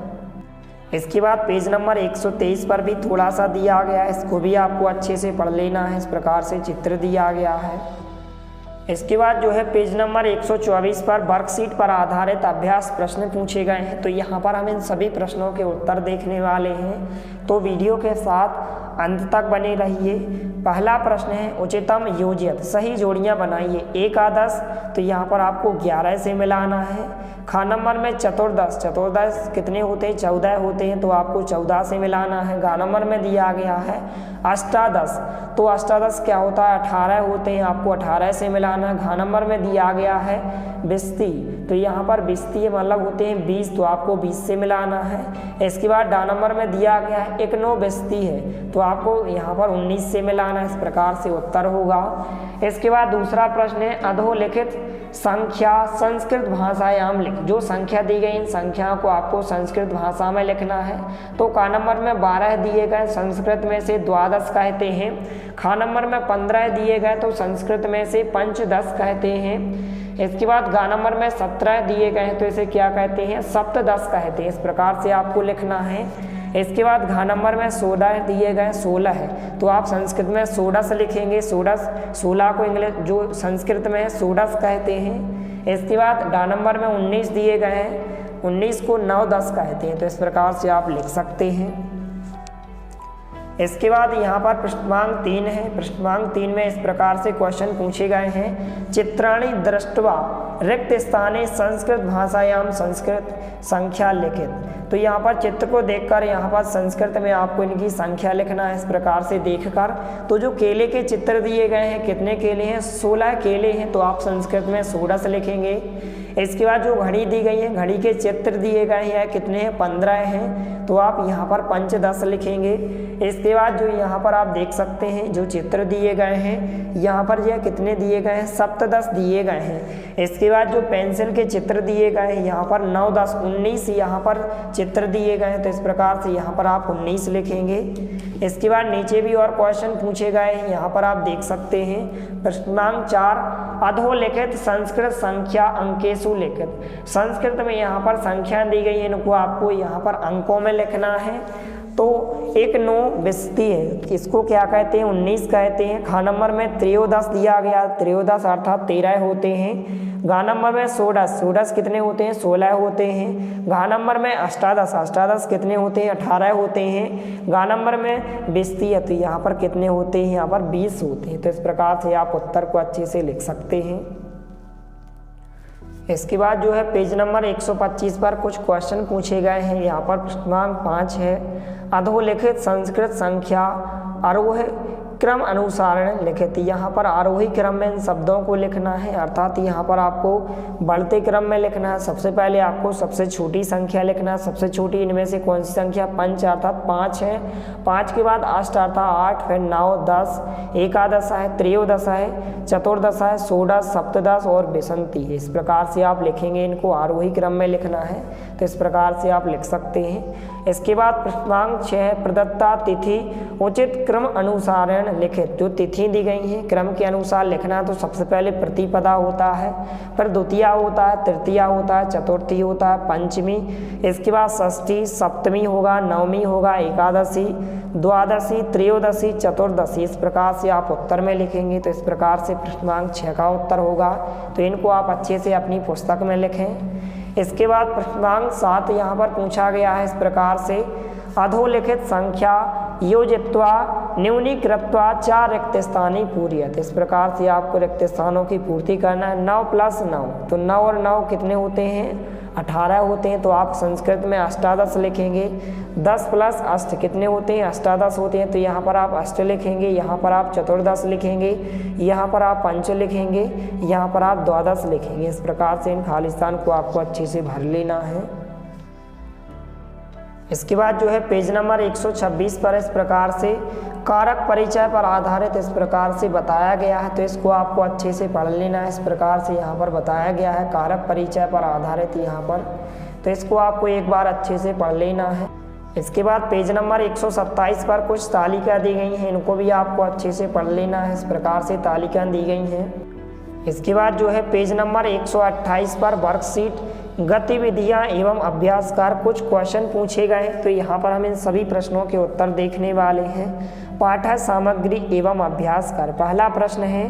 इसके बाद पेज नंबर 123 पर भी थोड़ा सा दिया गया है, इसको भी आपको अच्छे से पढ़ लेना है। इस प्रकार से चित्र दिया गया है। इसके बाद जो है पेज नंबर 124 पर वर्कशीट पर आधारित अभ्यास प्रश्न पूछे गए हैं। तो यहाँ पर हम इन सभी प्रश्नों के उत्तर देखने वाले हैं, तो वीडियो के साथ अंत तक बने रहिए। पहला प्रश्न है उचितम योजित, सही जोड़ियाँ बनाइए। एकादश, तो यहाँ पर आपको 11 से मिलाना है। खा नंबर में चतुर्दश, चतुर्दश कितने होते हैं? 14 होते हैं, तो आपको 14 से मिलाना है। गा नंबर में दिया गया है अष्टादश, तो अष्टादश क्या होता है? 18 होते हैं, आपको 18 से मिलाना है। घा नंबर में दिया गया है बिस्ती, तो यहाँ पर बिस्ती मतलब होते हैं 20, तो आपको 20 से मिलाना है। इसके बाद डा नंबर में दिया गया है इकनो बिस्ती है, तो आपको यहाँ पर 19 से मिलाना है। इस प्रकार से उत्तर होगा। इसके बाद दूसरा प्रश्न है अधोलिखित संख्या संस्कृत भाषायाम लिख, जो संख्या दी गई इन संख्याओं को आपको संस्कृत भाषा में लिखना है। तो का नंबर में 12 दिए गए, संस्कृत में से द्वादश कहते हैं। खा नंबर में 15 दिए गए, तो संस्कृत में से पंचदश कहते हैं। इसके बाद गा नंबर में 17 दिए गए हैं, तो इसे क्या कहते हैं? सप्तदश कहते हैं। इस प्रकार से आपको लिखना है। इसके बाद घा नंबर में 16 दिए गए, 16 है, तो आप संस्कृत में षोडश लिखेंगे। षोडश 16 को इंग्लिश जो संस्कृत में है षोडश कहते हैं। इसके बाद डा नंबर में 19 दिए गए हैं, 19 को नवदश कहते हैं। तो इस प्रकार से आप लिख सकते हैं। इसके बाद यहाँ पर पृष्ठभाग 3 है। पृष्ठभाग 3 में इस प्रकार से क्वेश्चन पूछे गए हैं। चित्राणि दृष्ट्वा रिक्त स्थाने संस्कृत भाषायाम संस्कृत संख्या लिखित, तो यहाँ पर चित्र को देखकर यहाँ पर संस्कृत में आपको इनकी संख्या लिखना है। इस प्रकार से देखकर, तो जो केले के चित्र दिए गए हैं, कितने केले हैं? 16 केले हैं, तो आप संस्कृत में षोडश लिखेंगे। इसके बाद जो घड़ी दी गई है, घड़ी के चित्र दिए गए हैं, कितने हैं? 15 हैं, तो आप यहाँ पर पंचदश लिखेंगे। इसके बाद जो यहाँ पर आप देख सकते हैं जो चित्र दिए गए हैं, यहाँ पर यह कितने दिए गए हैं? सप्तदश दिए गए हैं। इसके बाद जो पेंसिल के चित्र दिए गए हैं, यहाँ पर 9, 10, 19 यहाँ पर चित्र दिए गए हैं, तो इस प्रकार से यहाँ पर आप 19 लिखेंगे। इसके बाद नीचे भी और क्वेश्चन पूछे गए हैं, यहाँ पर आप देख सकते हैं। प्रश्नांक 4 अधोलिखित संस्कृत संख्या अंकेशु लिखित, संस्कृत में यहाँ पर संख्या दी गई है, इनको आपको यहाँ पर अंकों में लिखना है। तो एक नो बिस्ती है, इसको क्या कहते हैं? 19 कहते हैं। खा नंबर में त्रयोदश दिया गया, त्रयोदश अर्थात 13 होते हैं। गा नंबर में षोडश, षोडश कितने होते हैं? 16 होते हैं। घा नंबर में अष्टादश, अष्टादश कितने होते हैं? 18 होते हैं। गा नंबर में बिस्ती है, तो यहाँ पर कितने होते हैं? यहाँ पर 20 होते हैं। तो इस प्रकार से आप उत्तर को अच्छे से लिख सकते हैं। इसके बाद जो है पेज नंबर 125 पर कुछ क्वेश्चन पूछे गए हैं। यहाँ पर प्रश्नांक 5 है। अधोलिखित संस्कृत संख्या आरोह क्रम अनुसारण लिखित। यहाँ पर आरोही क्रम में इन शब्दों को लिखना है, अर्थात यहाँ पर आपको बढ़ते क्रम में लिखना है। सबसे पहले आपको सबसे छोटी संख्या लिखना है। सबसे छोटी इनमें से कौन सी संख्या? पंच, अर्थात 5 है। 5 के बाद अष्ट अर्थात 8, फिर 9, 10, एकादश है, त्रयोदश है, चतुर्दश है, षोडश, सप्तदश और विंशति। इस प्रकार से आप लिखेंगे, इनको आरोही क्रम में लिखना है, तो इस प्रकार से आप लिख सकते हैं। इसके बाद प्रश्नांक 6 प्रदत्ता तिथि उचित क्रम अनुसारण लिखित। जो तिथि दी गई हैं क्रम के अनुसार लिखना, तो सबसे पहले प्रतिपदा होता है, फिर द्वितीया होता है, तृतीया होता है, चतुर्थी होता है, पंचमी, इसके बाद षष्ठी, सप्तमी होगा, नवमी होगा, एकादशी, द्वादशी, त्रयोदशी, चतुर्दशी। इस प्रकार से आप उत्तर में लिखेंगे, तो इस प्रकार से प्रश्नांक 6 का उत्तर होगा। तो इनको आप अच्छे से अपनी पुस्तक में लिखें। इसके बाद प्रश्नांक 7 यहाँ पर पूछा गया है इस प्रकार से, अधोलिखित संख्या योजित्वा न्यूनीकृत्वा 4 रिक्त स्थानी पूर्यत। इस प्रकार से आपको रिक्त स्थानों की पूर्ति करना है। 9 + 9, तो 9 और 9 कितने होते हैं? 18 होते हैं, तो आप संस्कृत में अष्टादश लिखेंगे। 10 + 8 कितने होते हैं? अष्टादश होते हैं, तो यहाँ पर आप अष्ट लिखेंगे, यहाँ पर आप चतुर्दश लिखेंगे, यहाँ पर आप पंच लिखेंगे, यहाँ पर आप द्वादश लिखेंगे। इस प्रकार से इन खालिस्तान को आपको अच्छे से भर लेना है। इसके बाद जो है पेज नंबर 126 पर इस प्रकार से कारक परिचय पर आधारित इस प्रकार से बताया गया है, तो इसको आपको अच्छे से पढ़ लेना है। इस प्रकार से यहाँ पर बताया गया है कारक परिचय पर आधारित यहाँ पर, तो इसको आपको एक बार अच्छे से पढ़ लेना है। इसके बाद पेज नंबर 127 पर कुछ तालिका दी गई हैं, इनको भी आपको अच्छे से पढ़ लेना है। इस प्रकार से तालिका दी गई हैं। इसके बाद जो है पेज नंबर 128 पर वर्कशीट गतिविधियां एवं अभ्यासकार कुछ क्वेश्चन पूछे गए, तो यहाँ पर हम इन सभी प्रश्नों के उत्तर देखने वाले हैं। पाठ्य सामग्री एवं अभ्यासकार। पहला प्रश्न है,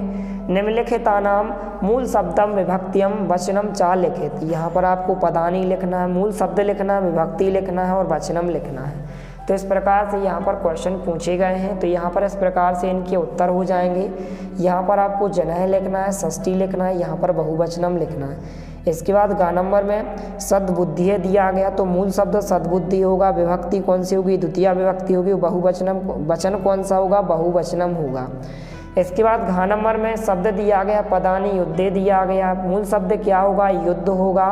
निम्नलिखितानाम मूल शब्दम विभक्तियम वचनम चा लिखित। यहाँ पर आपको पदानी लिखना है, मूल शब्द लिखना है, विभक्ति लिखना है और वचनम लिखना है। तो इस प्रकार से यहाँ पर क्वेश्चन पूछे गए हैं, तो यहाँ पर इस प्रकार से इनके उत्तर हो जाएंगे। यहाँ पर आपको जनह लिखना है, षष्ठी लिखना है, यहाँ पर बहुवचनम लिखना है। इसके बाद ग नंबर में सद्बुद्धि दिया गया, तो मूल शब्द सद्बुद्धि होगा, विभक्ति कौन सी होगी? द्वितीय विभक्ति होगी, बहुवचनम वचन कौन सा होगा? बहुवचनम होगा। इसके बाद घ नंबर में शब्द दिया गया पदानी युद्धे दिया गया, मूल शब्द क्या होगा? युद्ध होगा,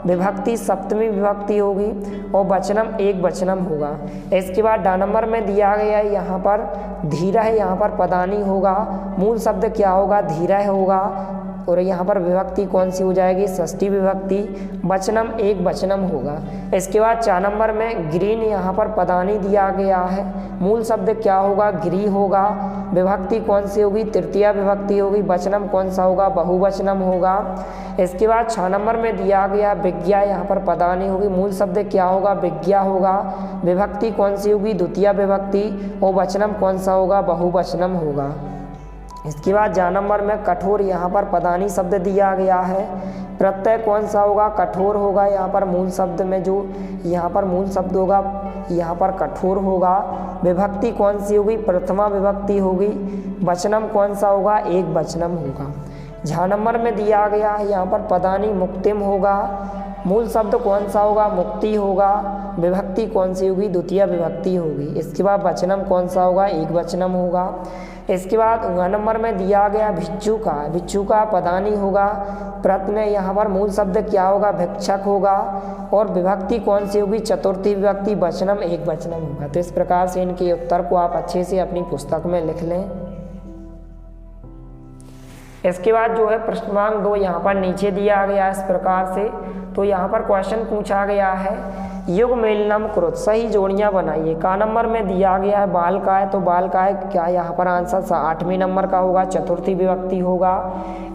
विभक्ति सप्तमी विभक्ति होगी और वचनम एक वचनम होगा। इसके बाद ड नंबर में दिया गया यहाँ पर धीरह, यहाँ पर पदानी होगा, मूल शब्द क्या होगा? धीरह होगा और यहाँ पर विभक्ति कौन सी हो जाएगी? षष्ठी विभक्ति, वचनम एक वचनम होगा। इसके बाद 4 नंबर में ग्रीन, यहाँ पर पदानी दिया गया है, मूल शब्द क्या होगा? गृह होगा, विभक्ति कौन सी होगी? तृतीय विभक्ति होगी, वचनम कौन सा होगा? बहुवचनम होगा। इसके बाद 6 नंबर में दिया गया विज्ञा, यहाँ पर पदानी होगी, मूल शब्द क्या होगा? विज्ञा होगा, विभक्ति कौन सी होगी? द्वितीय विभक्ति और वचनम कौन सा होगा? बहुवचनम होगा। इसके बाद जा नंबर में कठोर, यहाँ पर पदानी शब्द दिया गया है, प्रत्यय कौन सा होगा? कठोर होगा। यहाँ पर मूल शब्द में जो यहाँ पर मूल शब्द होगा यहाँ पर कठोर होगा, विभक्ति कौन सी होगी? प्रथमा विभक्ति होगी, वचनम कौन सा होगा? एक वचनम होगा। झा नंबर में दिया गया है यहाँ पर पदानी मुक्तिम होगा, मूल शब्द कौन सा होगा? मुक्ति होगा, विभक्ति कौन सी होगी? द्वितीय विभक्ति होगी। इसके बाद वचनम कौन सा होगा? एक वचनम होगा। इसके बाद ग नंबर में दिया गया भिक्षुका, भिक्षुका पदानी होगा, प्रत्यय में यहाँ पर मूल शब्द क्या होगा? भिक्षक होगा और विभक्ति कौन सी होगी? चतुर्थी विभक्ति, वचनम एक वचनम होगा। तो इस प्रकार से इनके उत्तर को आप अच्छे से अपनी पुस्तक में लिख लें। इसके बाद जो है प्रश्नांक 2 यहाँ पर नीचे दिया गया इस प्रकार से, तो यहाँ पर क्वेश्चन पूछा गया है युग मेलनम कृत, सही जोड़ियाँ बनाइए। का नंबर में दिया गया है बालकाय, तो बालकाय क्या यहाँ पर आंसर 8वें नंबर का होगा, चतुर्थी विभक्ति होगा।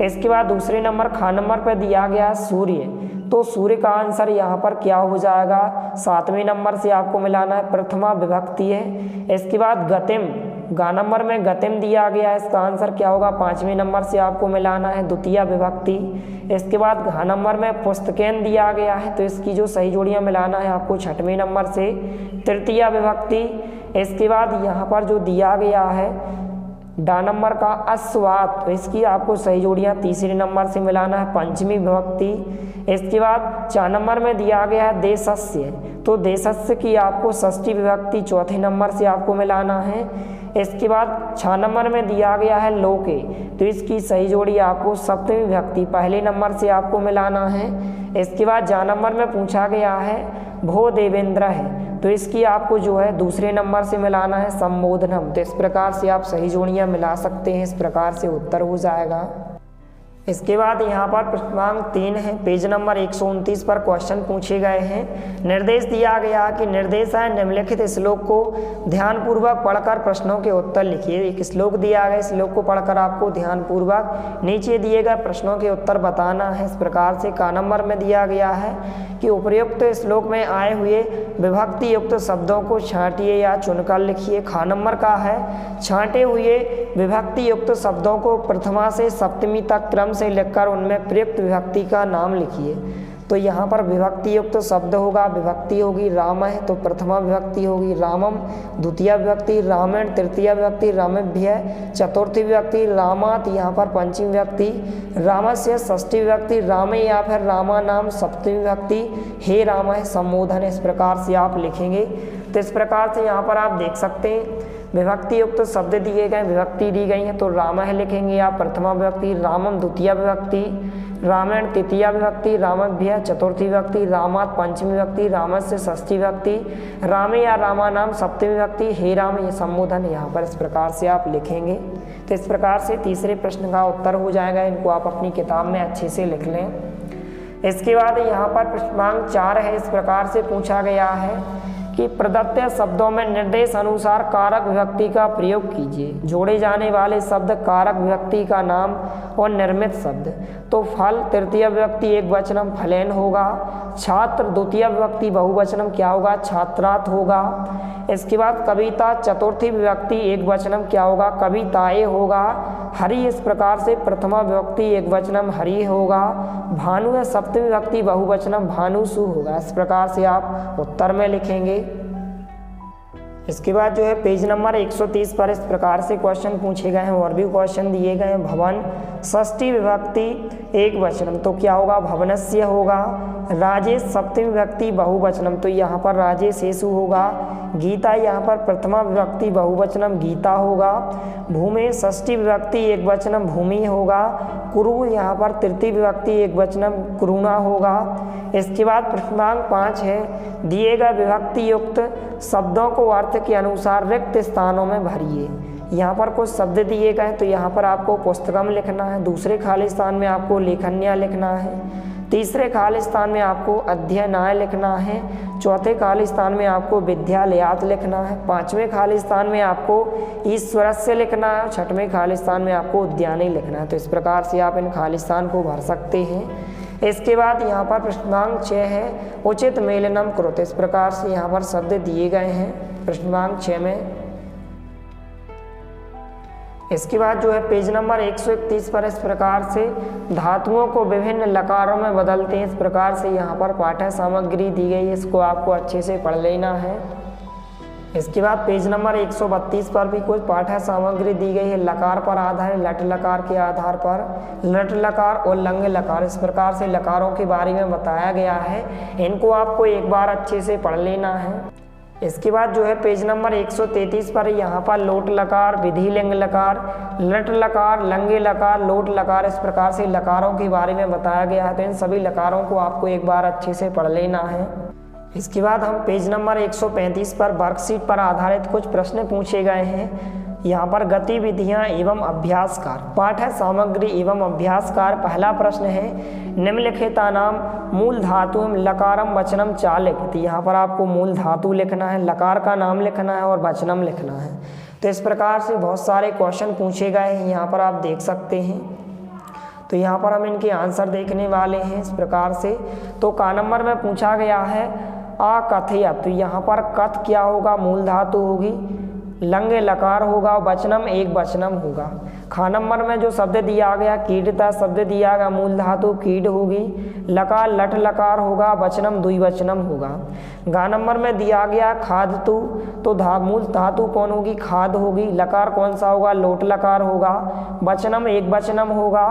इसके बाद दूसरे नंबर खा नंबर पर दिया गया सूर्य, तो सूर्य का आंसर यहाँ पर क्या हो जाएगा? 7वें नंबर से आपको मिलाना है, प्रथमा विभक्ति है। इसके बाद गतिम, गा नंबर में गतिम दिया गया है, इसका आंसर क्या होगा? 5वें नंबर से आपको मिलाना है, द्वितीय विभक्ति। इसके बाद घा नंबर में पुस्तकेन दिया गया है, तो इसकी जो सही जोड़ियाँ मिलाना है आपको 6वें नंबर से, तृतीय विभक्ति। इसके बाद यहाँ पर जो दिया गया है डा नंबर का अस्वात, तो इसकी आपको सही जोड़ियाँ तीसरे नंबर से मिलाना है, पंचमी विभक्ति। इसके बाद 4 नंबर में दिया गया है देशस्य, तो देशस्य की आपको षष्ठी विभक्ति चौथे नंबर से आपको मिलाना है। इसके बाद 6 नंबर में दिया गया है लोके, तो इसकी सही जोड़ी आपको सप्तमी विभक्ति पहले नंबर से आपको मिलाना है। इसके बाद 4 नंबर में पूछा गया है भो देवेंद्र है, तो इसकी आपको जो है दूसरे नंबर से मिलाना है संबोधनम। तो इस प्रकार से आप सही जोड़ियाँ मिला सकते हैं, इस प्रकार से उत्तर हो जाएगा। इसके बाद यहाँ पर प्रश्नांक 3 है, पेज नंबर 129 पर क्वेश्चन पूछे गए हैं। निर्देश दिया गया कि निर्देश है निम्नलिखित श्लोक को ध्यानपूर्वक पढ़कर प्रश्नों के उत्तर लिखिए। एक श्लोक दिया गया, श्लोक को पढ़कर आपको ध्यानपूर्वक नीचे दिए गए प्रश्नों के उत्तर बताना है। इस प्रकार से का नंबर में दिया गया है कि उपर्युक्त श्लोक में आए हुए विभक्ति युक्त शब्दों को छांटिए या चुनकर लिखिए। खा नंबर का है छांटे हुए विभक्ति युक्त शब्दों को प्रथमा से सप्तमी तक क्रम से लिखकर उनमें प्रयुक्त विभक्ति का नाम लिखिए। तो यहाँ पर विभक्ति युक्त शब्द होगा, विभक्ति होगी राम है, तो प्रथमा विभक्ति होगी रामम, द्वितीय विभक्ति रामेण, तृतीय विभक्ति रामेभ्य, चतुर्थी विभक्ति रामात, यहाँ पर पंचमी विभक्ति रामस्य, षष्ठी विभक्ति रामे या फिर रामा नाम, सप्तमी विभक्ति हे राम है संबोधन। इस प्रकार से आप लिखेंगे। तो इस प्रकार से यहाँ पर आप देख सकते हैं विभक्ति युक्त शब्द दिए गए, विभक्ति दी गई है, तो राम है लिखेंगे आप प्रथमा विभक्ति, रामम द्वितीय विभक्ति, रामायण तृतीय विभक्ति, रामभ्य चतुर्थी विभक्ति, रामात पंचमी विभक्ति, रामस्य षष्ठी विभक्ति, रामे या रामा नाम सप्तमी विभक्ति, हे राम ये संबोधन। यहाँ पर इस प्रकार से आप लिखेंगे। तो इस प्रकार से तीसरे प्रश्न का उत्तर हो जाएगा। इनको आप अपनी किताब में अच्छे से लिख लें। इसके बाद यहाँ पर प्रश्नांक 4 है। इस प्रकार से पूछा गया है कि प्रदत्त शब्दों में निर्देश अनुसार कारक विभक्ति का प्रयोग कीजिए। जोड़े जाने वाले शब्द कारक विभक्ति का नाम और निर्मित शब्द। तो फल तृतीय विभक्ति एक वचनम फलेन होगा, छात्र द्वितीय विभक्ति बहुवचनम क्या होगा छात्रात होगा। इसके बाद कविता चतुर्थी विभक्ति एक वचनम क्या होगा कविताएं होगा। हरि इस प्रकार से प्रथमा विभक्ति एक वचनम हरि होगा। भानु है सप्तमी विभक्ति बहुवचनम भानुसु होगा। इस प्रकार से आप उत्तर में लिखेंगे। इसके बाद जो है पेज नंबर 130 पर इस प्रकार से क्वेश्चन पूछे गए हैं और भी क्वेश्चन दिए गए हैं। भवन षष्ठी विभक्ति एक वचनम तो क्या होगा भवनस्य होगा। राजेश सप्तमी विभक्ति बहुवचनम तो यहाँ पर राजेशेषु होगा। गीता यहाँ पर प्रथमा विभक्ति बहुवचनम गीता होगा। भूमि षष्ठी विभक्ति एक वचनम भूमि होगा। कुरु यहाँ पर तृतीय विभक्ति एक वचनम कुरुणा होगा। इसके बाद प्रश्नांक 5 है दिए गए विभक्ति युक्त शब्दों को अर्थ के अनुसार रिक्त स्थानों में भरिए। यहाँ पर कुछ शब्द दिए गए तो यहाँ पर आपको पुस्तकम लिखना है, दूसरे खाली स्थान में आपको लेखन्या लिखना है, तीसरे खाली स्थान में आपको अध्ययनाय लिखना है, चौथे खाली स्थान में आपको विद्यालयात लिखना है, पांचवें खाली स्थान में आपको ईश्वरस्य लिखना है, छठवें खाली स्थान में आपको उद्याने लिखना है। तो इस प्रकार से आप इन खाली स्थान को भर सकते हैं। इसके बाद यहाँ पर प्रश्नांक 6 है उचित मेलनम कुरुते। इस प्रकार से यहाँ पर शब्द दिए गए हैं प्रश्नांक 6 में। इसके बाद जो है पेज नंबर 131 पर इस प्रकार से धातुओं को विभिन्न लकारों में बदलते हैं। इस प्रकार से यहाँ पर पाठ्य सामग्री दी गई है, इसको आपको अच्छे से पढ़ लेना है। इसके बाद पेज नंबर 132 पर भी कुछ पाठ्य सामग्री दी गई है। लकार पर आधार लट लकार के आधार पर लट लकार और लंग लकार, इस प्रकार से लकारों के बारे में बताया गया है। इनको आपको एक बार अच्छे से पढ़ लेना है। इसके बाद जो है पेज नंबर 133 पर यहाँ पर लोट लकार विधि लिंग लकार लट लकार लंगे लकार लोट लकार, इस प्रकार से लकारों के बारे में बताया गया है। तो इन सभी लकारों को आपको एक बार अच्छे से पढ़ लेना है। इसके बाद हम पेज नंबर 135 पर वर्कशीट पर आधारित कुछ प्रश्न पूछे गए हैं। यहाँ पर गतिविधियाँ एवं अभ्यासकार पाठ्य सामग्री एवं अभ्यासकार। पहला प्रश्न है निम्नलिखिता नाम मूल धातु लकारम वचनम चालिक। तो यहाँ पर आपको मूल धातु लिखना है, लकार का नाम लिखना है और वचनम लिखना है। तो इस प्रकार से बहुत सारे क्वेश्चन पूछे गए हैं, यहाँ पर आप देख सकते हैं। तो यहाँ पर हम इनके आंसर देखने वाले हैं इस प्रकार से। तो का नंबर में पूछा गया है अकथयत, तो यहाँ पर कथ क्या होगा मूल धातु होगी। लंगे लकार होगा, वचनम एक वचनम होगा। खा नंबर में जो शब्द दिया गया कीटता शब्द दिया गया, मूल धातु कीट होगी, लकार लट लकार होगा, वचनम द्विवचनम होगा। गा नंबर में दिया गया खादतु, तो मूल धातु कौन होगी, खाद होगी, लकार कौन सा होगा, लोट लकार होगा, वचनम एक वचनम होगा।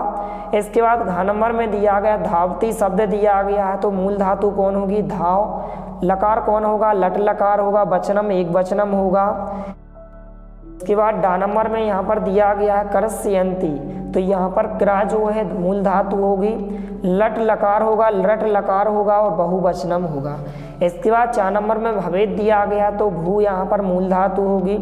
इसके बाद घा नंबर में दिया गया धावती शब्द दिया गया है, तो मूल धातु कौन होगी, धाव, लकार कौन होगा, लट लकार होगा, वचनम एक वचनम होगा। इसके बाद डा नंबर में यहाँ पर दिया गया है करस्यन्ति, तो यहाँ पर क्रा जो है मूल धातु होगी, लट लकार होगा, लट लकार होगा और बहुवचनम होगा। इसके बाद 4 नंबर में भवेद दिया गया, तो भू यहाँ पर मूल धातु होगी,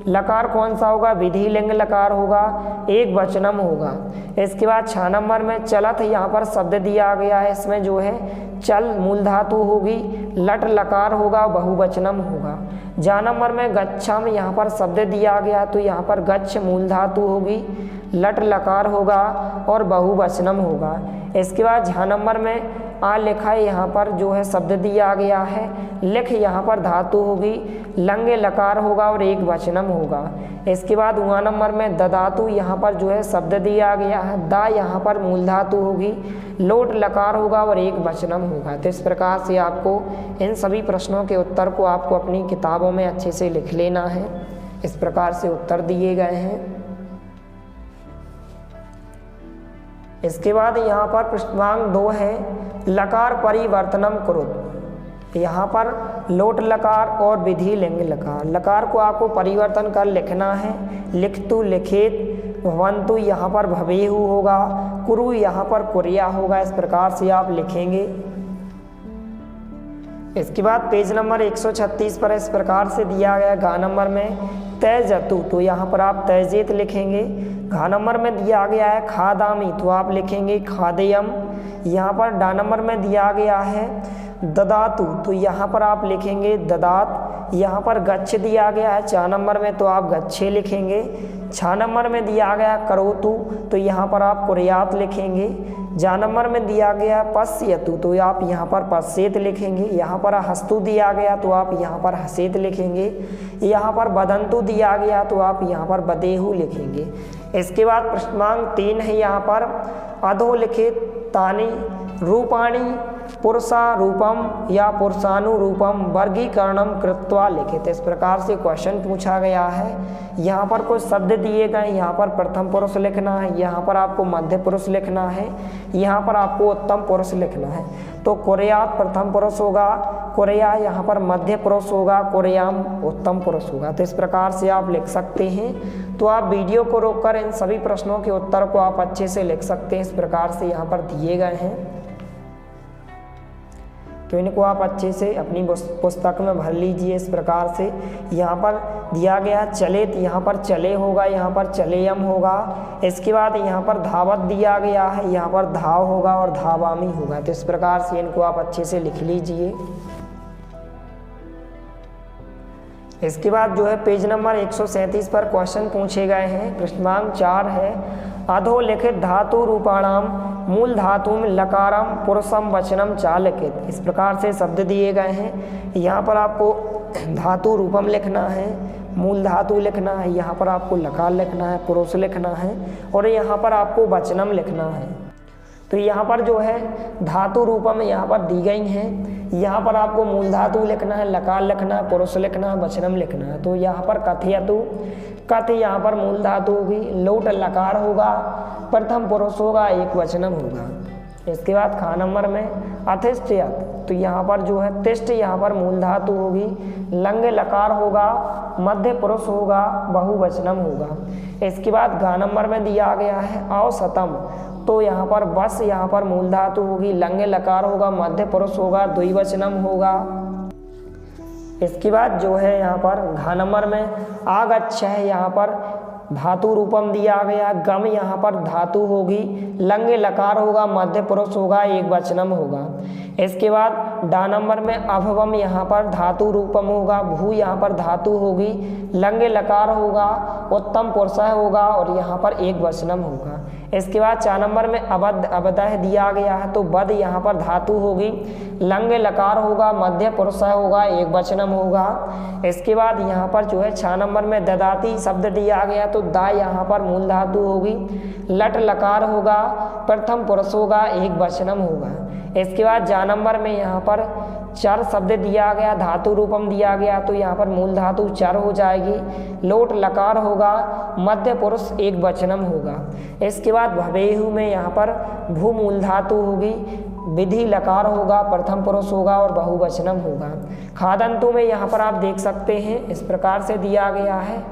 लकार कौन सा होगा, विधि लिंग लकार होगा, एक वचनम होगा। इसके बाद 6 नंबर में चलत यहाँ पर शब्द दिया गया है, इसमें जो है चल मूल धातु होगी, लट लकार होगा, बहुवचनम होगा। जा नंबर में गच्छम यहाँ पर शब्द दिया गया, तो यहाँ पर गच्छ मूल धातु होगी, लट लकार होगा और बहुवचनम होगा। इसके बाद झा नंबर में आ लिखा है, यहाँ पर जो है शब्द दिया गया है, लिख यहाँ पर धातु होगी, लंगे लकार होगा और एक वचनम होगा। इसके बाद उआ नंबर में ददातु यहाँ पर जो है शब्द दिया गया है, दा यहाँ पर मूल धातु होगी, लोट लकार होगा और एक वचनम होगा। तो इस प्रकार से आपको इन सभी प्रश्नों के उत्तर को आपको अपनी किताबों में अच्छे से लिख लेना है। इस प्रकार से उत्तर दिए गए हैं। इसके बाद यहाँ पर पृष्ठांक 2 है, लकार परिवर्तनम कुरुत। यहाँ पर लोट लकार और विधि लिंग लकार, लकार को आपको परिवर्तन कर लिखना है। लिखतु लिखित, भवंतु यहाँ पर भवेहु होगा, कुरु यहाँ पर कुरिया होगा। इस प्रकार से आप लिखेंगे। इसके बाद पेज नंबर 136 पर इस प्रकार से दिया गया, घा नंबर में तैजतु, तो यहाँ पर आप तैजेत लिखेंगे। घा नंबर में दिया गया है खादामी, तो आप लिखेंगे खादेयम। यहाँ पर डा नंबर में दिया गया है ददातु, तो यहाँ पर आप लिखेंगे ददात। यहाँ पर गच्छ दिया गया है 4 नंबर में, तो आप गच्छे लिखेंगे। 6 नंबर में दिया गया करोतु, तो यहाँ पर आप कुर्यात लिखेंगे। जा नंबर में दिया गया पश्यतु, तो आप यहाँ पर पश्येत लिखेंगे। यहाँ पर हस्तु दिया गया, तो आप यहाँ पर हसेत लिखेंगे। यहाँ पर बदंतु दिया गया, तो आप यहाँ पर बदेहु लिखेंगे। इसके बाद पृष्ठांक 3 है, यहाँ पर अधोलिखित तानि रूपाणी पुरुषा रूपम या पुरुषानुरूपम वर्गीकरणम कृत्वा लिखित। इस प्रकार से क्वेश्चन पूछा गया है। यहाँ पर कुछ शब्द दिए गए, यहाँ पर प्रथम पुरुष लिखना है, यहाँ पर आपको मध्य पुरुष लिखना है, यहाँ पर आपको उत्तम पुरुष लिखना है। तो कुर्यात प्रथम पुरुष होगा, कुर्या यहाँ पर मध्य पुरुष होगा, कुर्याम उत्तम पुरुष होगा। तो इस प्रकार से आप लिख सकते हैं। तो आप वीडियो को रोककर इन सभी प्रश्नों के उत्तर को आप अच्छे से लिख सकते हैं। इस प्रकार से यहाँ पर दिए गए हैं, तो इनको आप अच्छे से अपनी पुस्तक में भर लीजिए। इस प्रकार से यहाँ पर दिया गया चलेत, यहाँ पर चले होगा, यहाँ पर चलेयम होगा। इसके बाद यहाँ पर धावत दिया गया है, यहाँ पर धाव होगा और धावामी होगा। तो इस प्रकार से इनको आप अच्छे से लिख लीजिए। इसके बाद जो है पेज नंबर 137 पर क्वेश्चन पूछे गए हैं। पृष्ठांक 4 है, अधोलिखित धातु रूपाणाम मूल धातु में लकारम पुरुषम वचनम चालिखित। इस प्रकार से शब्द दिए गए हैं। यहाँ पर आपको धातु रूपम लिखना है, मूल धातु लिखना है, यहाँ पर आपको लकार लिखना है, पुरुष लिखना है और यहाँ पर आपको वचनम लिखना है। तो यहाँ पर जो है धातु रूपम यहाँ पर दी गई हैं। यहाँ पर आपको मूल धातु लिखना है, लकार लिखना है, पुरुष लिखना है, वचनम लिखना है। तो यहाँ पर कथयतु, कथ यहाँ पर मूल धातु होगी, लोट लकार होगा, प्रथम पुरुष होगा, एक वचनम होगा। इसके बाद खा नंबर में अतिष्ठयत, तो यहाँ पर जो है तिष्ठ यहाँ पर मूल धातु होगी, लंग लकार होगा, मध्य पुरुष होगा, बहुवचनम होगा। इसके बाद गा नंबर में दिया गया है औसतम, तो यहाँ पर बस यहाँ पर मूल धातु होगी, लंग लकार होगा, मध्य पुरुष होगा, द्विवचनम होगा। इसके बाद जो है यहाँ पर घा नंबर में आगच्छ है, यहाँ पर धातु रूपम दिया गया, गम यहाँ पर धातु होगी, लंग लकार होगा, मध्य पुरुष होगा, एक वचनम होगा। इसके बाद डा नंबर में अभवम यहाँ पर धातु रूपम होगा, भू यहाँ पर धातु होगी, लंगे लकार होगा, उत्तम पुरुष होगा और यहाँ पर एक वचनम होगा। इसके बाद 4 नंबर में अबदह दिया गया है, तो बद यहाँ पर धातु होगी, लंगे लकार होगा, मध्य पुरुष होगा, एक वचनम होगा। इसके बाद यहाँ पर जो है 6 नंबर में ददाती शब्द दिया गया, तो दा यहाँ पर मूल धातु होगी, लट लकार होगा, प्रथम पुरुष होगा, एक वचनम होगा। इसके बाद 4 नंबर में यहाँ पर चर शब्द दिया गया, धातु रूपम दिया गया, तो यहाँ पर मूल धातु चर हो जाएगी, लोट लकार होगा, मध्य पुरुष एक वचनम होगा। इसके बाद भवेहु में यहाँ पर भू मूल धातु होगी, विधि लकार होगा, प्रथम पुरुष होगा और बहुवचनम होगा। खादंतु में यहाँ पर आप देख सकते हैं इस प्रकार से दिया गया है,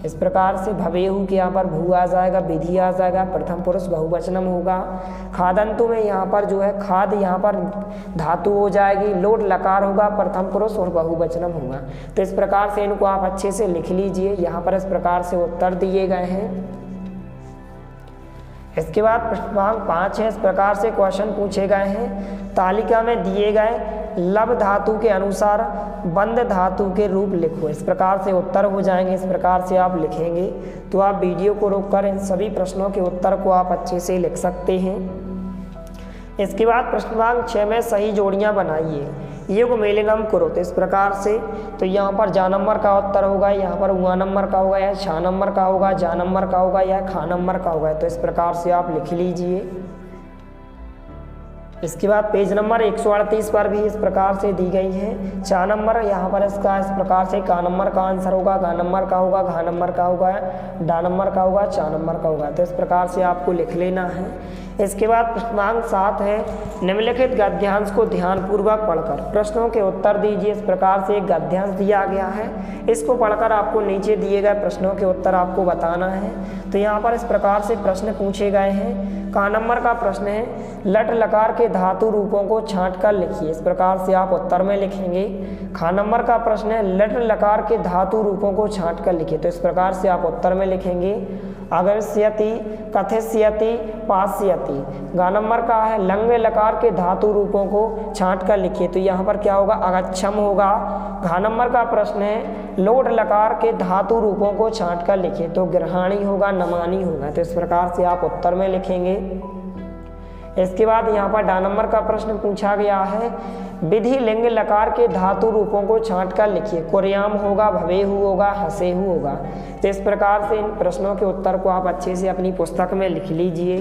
इस प्रकार से भवेहु के यहाँ पर भू आ जाएगा, विधि आ जाएगा, प्रथम पुरुष बहुवचनम होगा। खादंतु में यहाँ पर जो है खाद यहाँ पर धातु हो जाएगी, लोट लकार होगा, प्रथम पुरुष और बहुवचनम होगा। तो इस प्रकार से इनको आप अच्छे से लिख लीजिए। यहाँ पर इस प्रकार से उत्तर दिए गए हैं। इसके बाद प्रश्नांक 5 है, इस प्रकार से क्वेश्चन पूछे गए हैं। तालिका में दिए गए लब धातु के अनुसार बंद धातु के रूप लिखो। इस प्रकार से उत्तर हो जाएंगे, इस प्रकार से आप लिखेंगे। तो आप वीडियो को रोककर इन सभी प्रश्नों के उत्तर को आप अच्छे से लिख सकते हैं। इसके बाद प्रश्नांक 6 में सही जोड़ियां बनाइए, युग मेलनम करो। तो इस प्रकार से तो यहाँ पर जा नंबर का उत्तर होगा, यहाँ पर हुआ नंबर का होगा, या छा नंबर का होगा, जा नंबर का होगा, या खा नंबर का होगा। तो इस प्रकार से आप लिख लीजिए। इसके बाद पेज नंबर 138 पर भी इस प्रकार से दी गई है 4 नंबर। यहाँ पर इसका इस प्रकार से का नंबर का आंसर होगा, गा नंबर का होगा, घा नंबर का होगा, डा नंबर का होगा, चा नंबर का होगा। तो इस प्रकार से आपको लिख लेना है। इसके बाद प्रश्नांक 7 है, निम्नलिखित गद्यांश को ध्यानपूर्वक पढ़कर प्रश्नों के उत्तर दीजिए। इस प्रकार से एक गद्यांश दिया गया है, इसको पढ़कर आपको नीचे दिए गए प्रश्नों के उत्तर आपको बताना है। तो यहाँ पर इस प्रकार से प्रश्न पूछे गए हैं। का नंबर का प्रश्न है, लट लकार के धातु रूपों को छांट कर लिखिए। इस प्रकार से आप उत्तर में लिखेंगे। खा नंबर का प्रश्न है, लट लकार के धातु रूपों को छांट कर लिखिए। तो इस प्रकार से आप उत्तर में लिखेंगे। अगस्यति, कथिष्यति, पास्यति। गा नंबर का है, लंग लकार के धातु रूपों को छांट कर लिखिए। तो यहाँ पर क्या होगा, अगच्छम होगा। घा नंबर का प्रश्न है, लोट लकार के धातु रूपों को छांट कर लिखिए। तो ग्रहाणी होगा, नमानी होगा। तो इस प्रकार से आप उत्तर में लिखेंगे। इसके बाद यहाँ पर डा नंबर का प्रश्न पूछा गया है, विधि लिंग लकार के धातु रूपों को छांट कर लिखिए। कुर्याम होगा, भवेहु होगा, हसेहु होगा। तो इस प्रकार से इन प्रश्नों के उत्तर को आप अच्छे से अपनी पुस्तक में लिख लीजिए।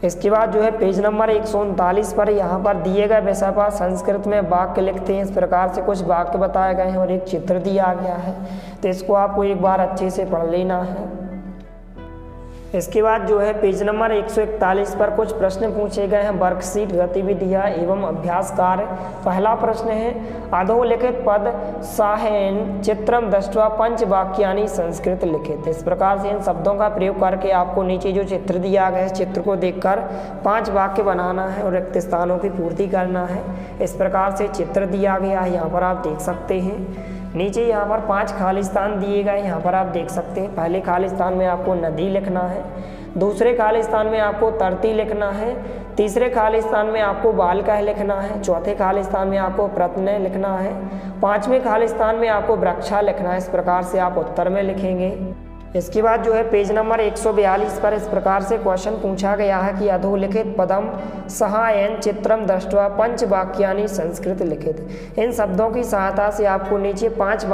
इसके बाद जो है पेज नंबर 139 पर यहाँ पर दिए गए विषय पर संस्कृत में वाक्य लिखते हैं। इस प्रकार से कुछ वाक्य बताए गए हैं और एक चित्र दिया गया है। तो इसको आपको एक बार अच्छे से पढ़ लेना है। इसके बाद जो है पेज नंबर 141 पर कुछ प्रश्न पूछे गए हैं। वर्कशीट गतिविधियाँ एवं अभ्यास कार्य। पहला प्रश्न है, अधोलिखित पद साहेन चित्रम दृष्ट्वा पंच वाक्यानि संस्कृत लिखित। इस प्रकार से इन शब्दों का प्रयोग करके आपको नीचे जो चित्र दिया गया है, चित्र को देखकर 5 वाक्य बनाना है और रिक्त स्थानों की पूर्ति करना है। इस प्रकार से चित्र दिया गया है, यहाँ पर आप देख सकते हैं। नीचे यहाँ पर 5 खाली स्थान दिए गए, यहाँ पर आप देख सकते हैं। पहले खाली स्थान में आपको नदी लिखना है, दूसरे खाली स्थान में आपको तरती लिखना है, तीसरे खाली स्थान में आपको बालकह लिखना है, चौथे खाली स्थान में आपको प्रत्नय लिखना है, 5वें खाली स्थान में आपको वृक्षा लिखना है। इस प्रकार से आप उत्तर में लिखेंगे। इसके बाद जो है पेज नंबर 142 पर इस प्रकार से क्वेश्चन पूछा गया है कि अधोलिखित पदम सहायन चित्रम दृष्ट्वा पंच वाक्यानि संस्कृत लिखित। इन शब्दों की सहायता से आपको नीचे 5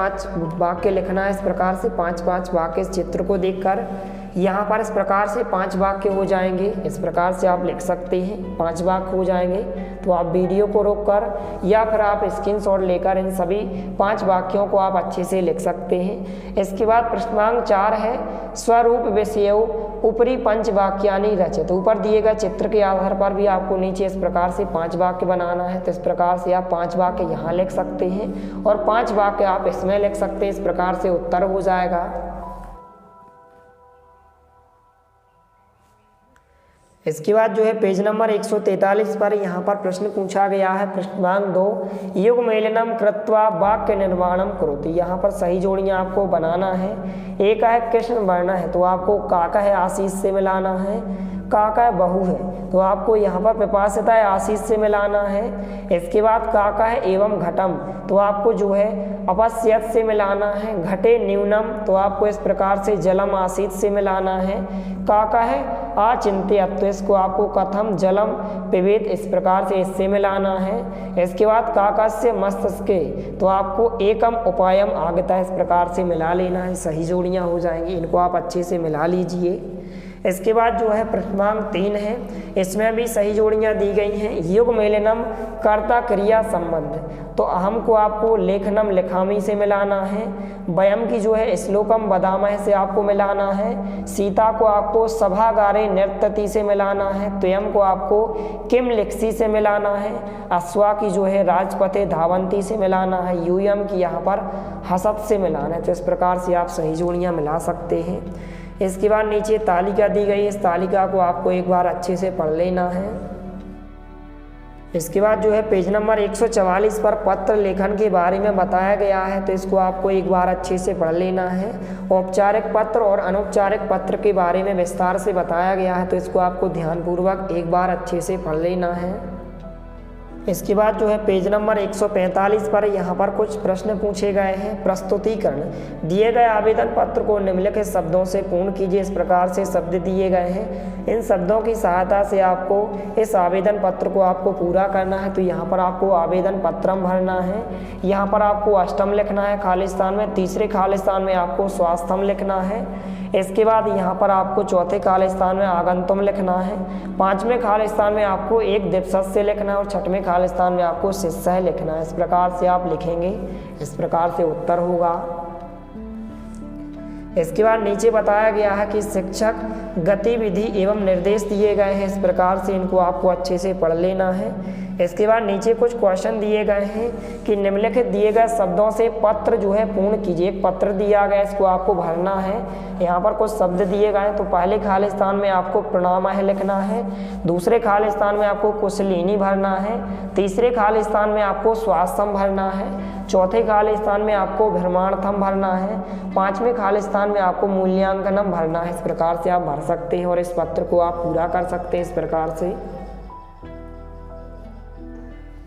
वाक्य लिखना है। इस प्रकार से 5 वाक्य इस चित्र को देखकर यहाँ पर इस प्रकार से 5 वाक्य हो जाएंगे। इस प्रकार से आप लिख सकते हैं, 5 वाक्य हो जाएंगे। तो आप वीडियो को रोककर या फिर आप स्क्रीनशॉट लेकर इन सभी 5 वाक्यों को आप अच्छे से लिख सकते हैं। इसके बाद प्रश्नांक 4 है, स्वरूप विषयो ऊपरी पंच वाक्यानि रचित। ऊपर दिए गए चित्र के आधार पर भी आपको नीचे इस प्रकार से 5 वाक्य बनाना है। तो इस प्रकार से आप 5 वाक्य यहाँ लिख सकते हैं और 5 वाक्य आप इसमें लिख सकते हैं। इस प्रकार से उत्तर हो जाएगा। इसके बाद जो है पेज नंबर 143 पर यहाँ पर प्रश्न पूछा गया है। प्रश्नांक 2, युग मेलनम कृत्वा वाक्य निर्माणम करोति। यहाँ पर सही जोड़ियाँ आपको बनाना है। एक है कृष्ण वर्ण है, तो आपको काका है आशीष से मिलाना है। का बहु है, तो आपको यहाँ पर प्रपासिता है आशीष से मिलाना है। इसके बाद का है एवं घटम, तो आपको जो है अपस्यत से मिलाना है। घटे न्यूनम, तो आपको इस प्रकार से जलम आशीत से मिलाना है। का है अचिंत्यत, तो इसको आपको कथम जलम पिबेत इस प्रकार से इससे मिलाना है। इसके बाद का से मस्तिष्के, तो आपको एकम उपायम आगता इस प्रकार से मिला लेना है, सही जोड़ियाँ हो जाएंगी। इनको आप अच्छे से मिला लीजिए। इसके बाद जो है प्रश्नांक 3 है, इसमें भी सही जोड़ियाँ दी गई हैं। युग मेलनम कर्ता क्रिया संबंध, तो अहम को आपको लेखनम लिखामी से मिलाना है। वयम की जो है श्लोकम बदामह से आपको मिलाना है। सीता को आपको सभागारे नृत्यति से मिलाना है। त्वयम को आपको किम लिखसी से मिलाना है। अश्वा की जो है राजपथे धावंती से मिलाना है। यूयम की यहाँ पर हसत से मिलाना है। तो इस प्रकार से आप सही जोड़ियाँ मिला सकते हैं। इसके बाद नीचे तालिका दी गई है, इस तालिका को आपको एक बार अच्छे से पढ़ लेना है। इसके बाद जो है पेज नंबर 144 पर पत्र लेखन के बारे में बताया गया है, तो इसको आपको एक बार अच्छे से पढ़ लेना है। औपचारिक पत्र और अनौपचारिक पत्र के बारे में विस्तार से बताया गया है, तो इसको आपको ध्यानपूर्वक एक बार अच्छे से पढ़ लेना है। इसके बाद जो है पेज नंबर 145 पर यहाँ पर कुछ प्रश्न पूछे गए हैं। प्रस्तुतिकरण, दिए गए आवेदन पत्र को निम्नलिखित शब्दों से पूर्ण कीजिए। इस प्रकार से शब्द दिए गए हैं, इन शब्दों की सहायता से आपको इस आवेदन पत्र को आपको पूरा करना है। तो यहाँ पर आपको आवेदन पत्रम भरना है। यहाँ पर आपको अष्टम लिखना है खाली स्थान में, तीसरे खाली स्थान में आपको स्वास्थ्यम लिखना है। इसके बाद यहाँ पर आपको चौथे खाली स्थान में आगंतुम लिखना है। पांचवें खाली स्थान में आपको एक दिवसस्य लिखना है और छठवें खाली स्थान में आपको शिष्य लिखना है। इस प्रकार से आप लिखेंगे, इस प्रकार से उत्तर होगा। इसके बाद नीचे बताया गया है कि शिक्षक गतिविधि एवं निर्देश दिए गए हैं, इस प्रकार से इनको आपको अच्छे से पढ़ लेना है। इसके बाद नीचे कुछ क्वेश्चन दिए गए हैं कि निम्नलिखित दिए गए शब्दों से पत्र जो है पूर्ण कीजिए। एक पत्र दिया गया, इसको आपको भरना है। यहाँ पर कुछ शब्द दिए गए हैं, तो पहले खाली स्थान में आपको प्रणामः लिखना है। दूसरे खाली स्थान में आपको कुशलिनी भरना है। तीसरे खाली स्थान में आपको स्वास्थ्यम भरना है। चौथे खाली स्थान में आपको भ्रमणार्थम भरना है। पांचवें खाली स्थान में आपको मूल्यांकनम भरना है। इस प्रकार से आप भर सकते हैं और इस पत्र को आप पूरा कर सकते हैं इस प्रकार से।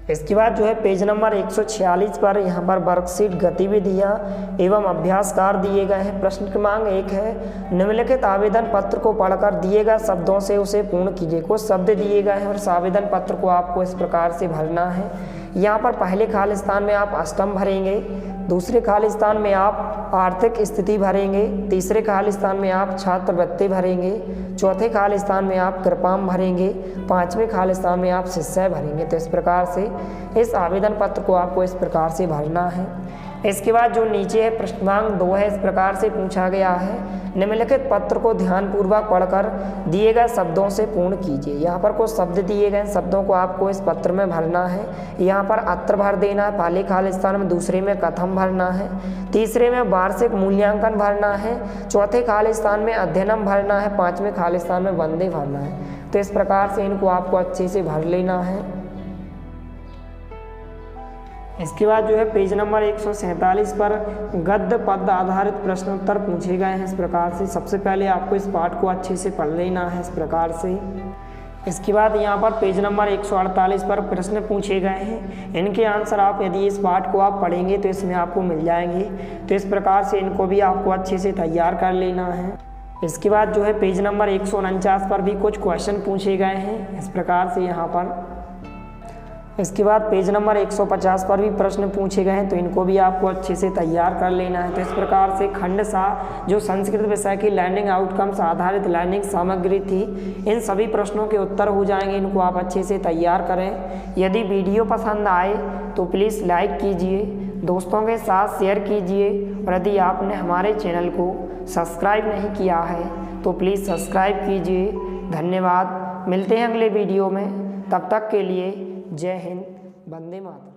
इसके बाद जो है पेज नंबर 146 पर यहाँ पर वर्कशीट गतिविधियाँ एवं अभ्यासकार दिए गए हैं। प्रश्न क्रमांक 1 है, निम्नलिखित आवेदन पत्र को पढ़कर दिए गए शब्दों से उसे पूर्ण कीजिए। कुछ शब्द दिए गए हैं और इस आवेदन पत्र को आपको इस प्रकार से भरना है। यहाँ पर पहले खाली स्थान में आप अष्टम भरेंगे, दूसरे खाली स्थान में आप आर्थिक स्थिति भरेंगे, तीसरे खाली स्थान में आप छात्रवृत्ति भरेंगे, चौथे खाली स्थान में आप कृपाम भरेंगे, पांचवें खाली स्थान में आप शिष्य भरेंगे। तो इस प्रकार से इस आवेदन पत्र को आपको इस प्रकार से भरना है। इसके बाद जो नीचे है प्रश्नांक 2 है, इस प्रकार से पूछा गया है, निम्नलिखित पत्र को ध्यानपूर्वक पढ़कर दिए गए शब्दों से पूर्ण कीजिए। यहाँ पर कुछ शब्द दिए गए शब्दों को आपको इस पत्र में भरना है। यहाँ पर अत्र भर देना है पहले खाली स्थान में, दूसरे में कथम भरना है, तीसरे में वार्षिक मूल्यांकन भरना है, चौथे खाली स्थान में अध्ययनम भरना है, पांचवें खाली स्थान में वंदे भरना है। तो इस प्रकार से इनको आपको अच्छे से भर लेना है। इसके बाद जो है पेज नंबर 147 पर गद्य पद्य आधारित प्रश्नोत्तर पूछे गए हैं। इस प्रकार से सबसे पहले आपको इस पाठ को अच्छे से पढ़ लेना है इस प्रकार से। इसके बाद यहाँ पर पेज नंबर 148 पर प्रश्न पूछे गए हैं, इनके आंसर आप यदि इस पाठ को आप पढ़ेंगे तो इसमें आपको मिल जाएंगे। तो इस प्रकार से इनको भी आपको अच्छे से तैयार कर लेना है। इसके बाद जो है पेज नंबर 149 पर भी कुछ क्वेश्चन पूछे गए हैं इस प्रकार से यहाँ पर। इसके बाद पेज नंबर 150 पर भी प्रश्न पूछे गए हैं, तो इनको भी आपको अच्छे से तैयार कर लेना है। तो इस प्रकार से खंड सा जो संस्कृत विषय की लर्निंग आउटकम्स आधारित लर्निंग सामग्री थी, इन सभी प्रश्नों के उत्तर हो जाएंगे। इनको आप अच्छे से तैयार करें। यदि वीडियो पसंद आए तो प्लीज़ लाइक कीजिए, दोस्तों के साथ शेयर कीजिए, और यदि आपने हमारे चैनल को सब्सक्राइब नहीं किया है तो प्लीज़ सब्सक्राइब कीजिए। धन्यवाद। मिलते हैं अगले वीडियो में, तब तक के लिए जय हिंद, वंदे मातरम।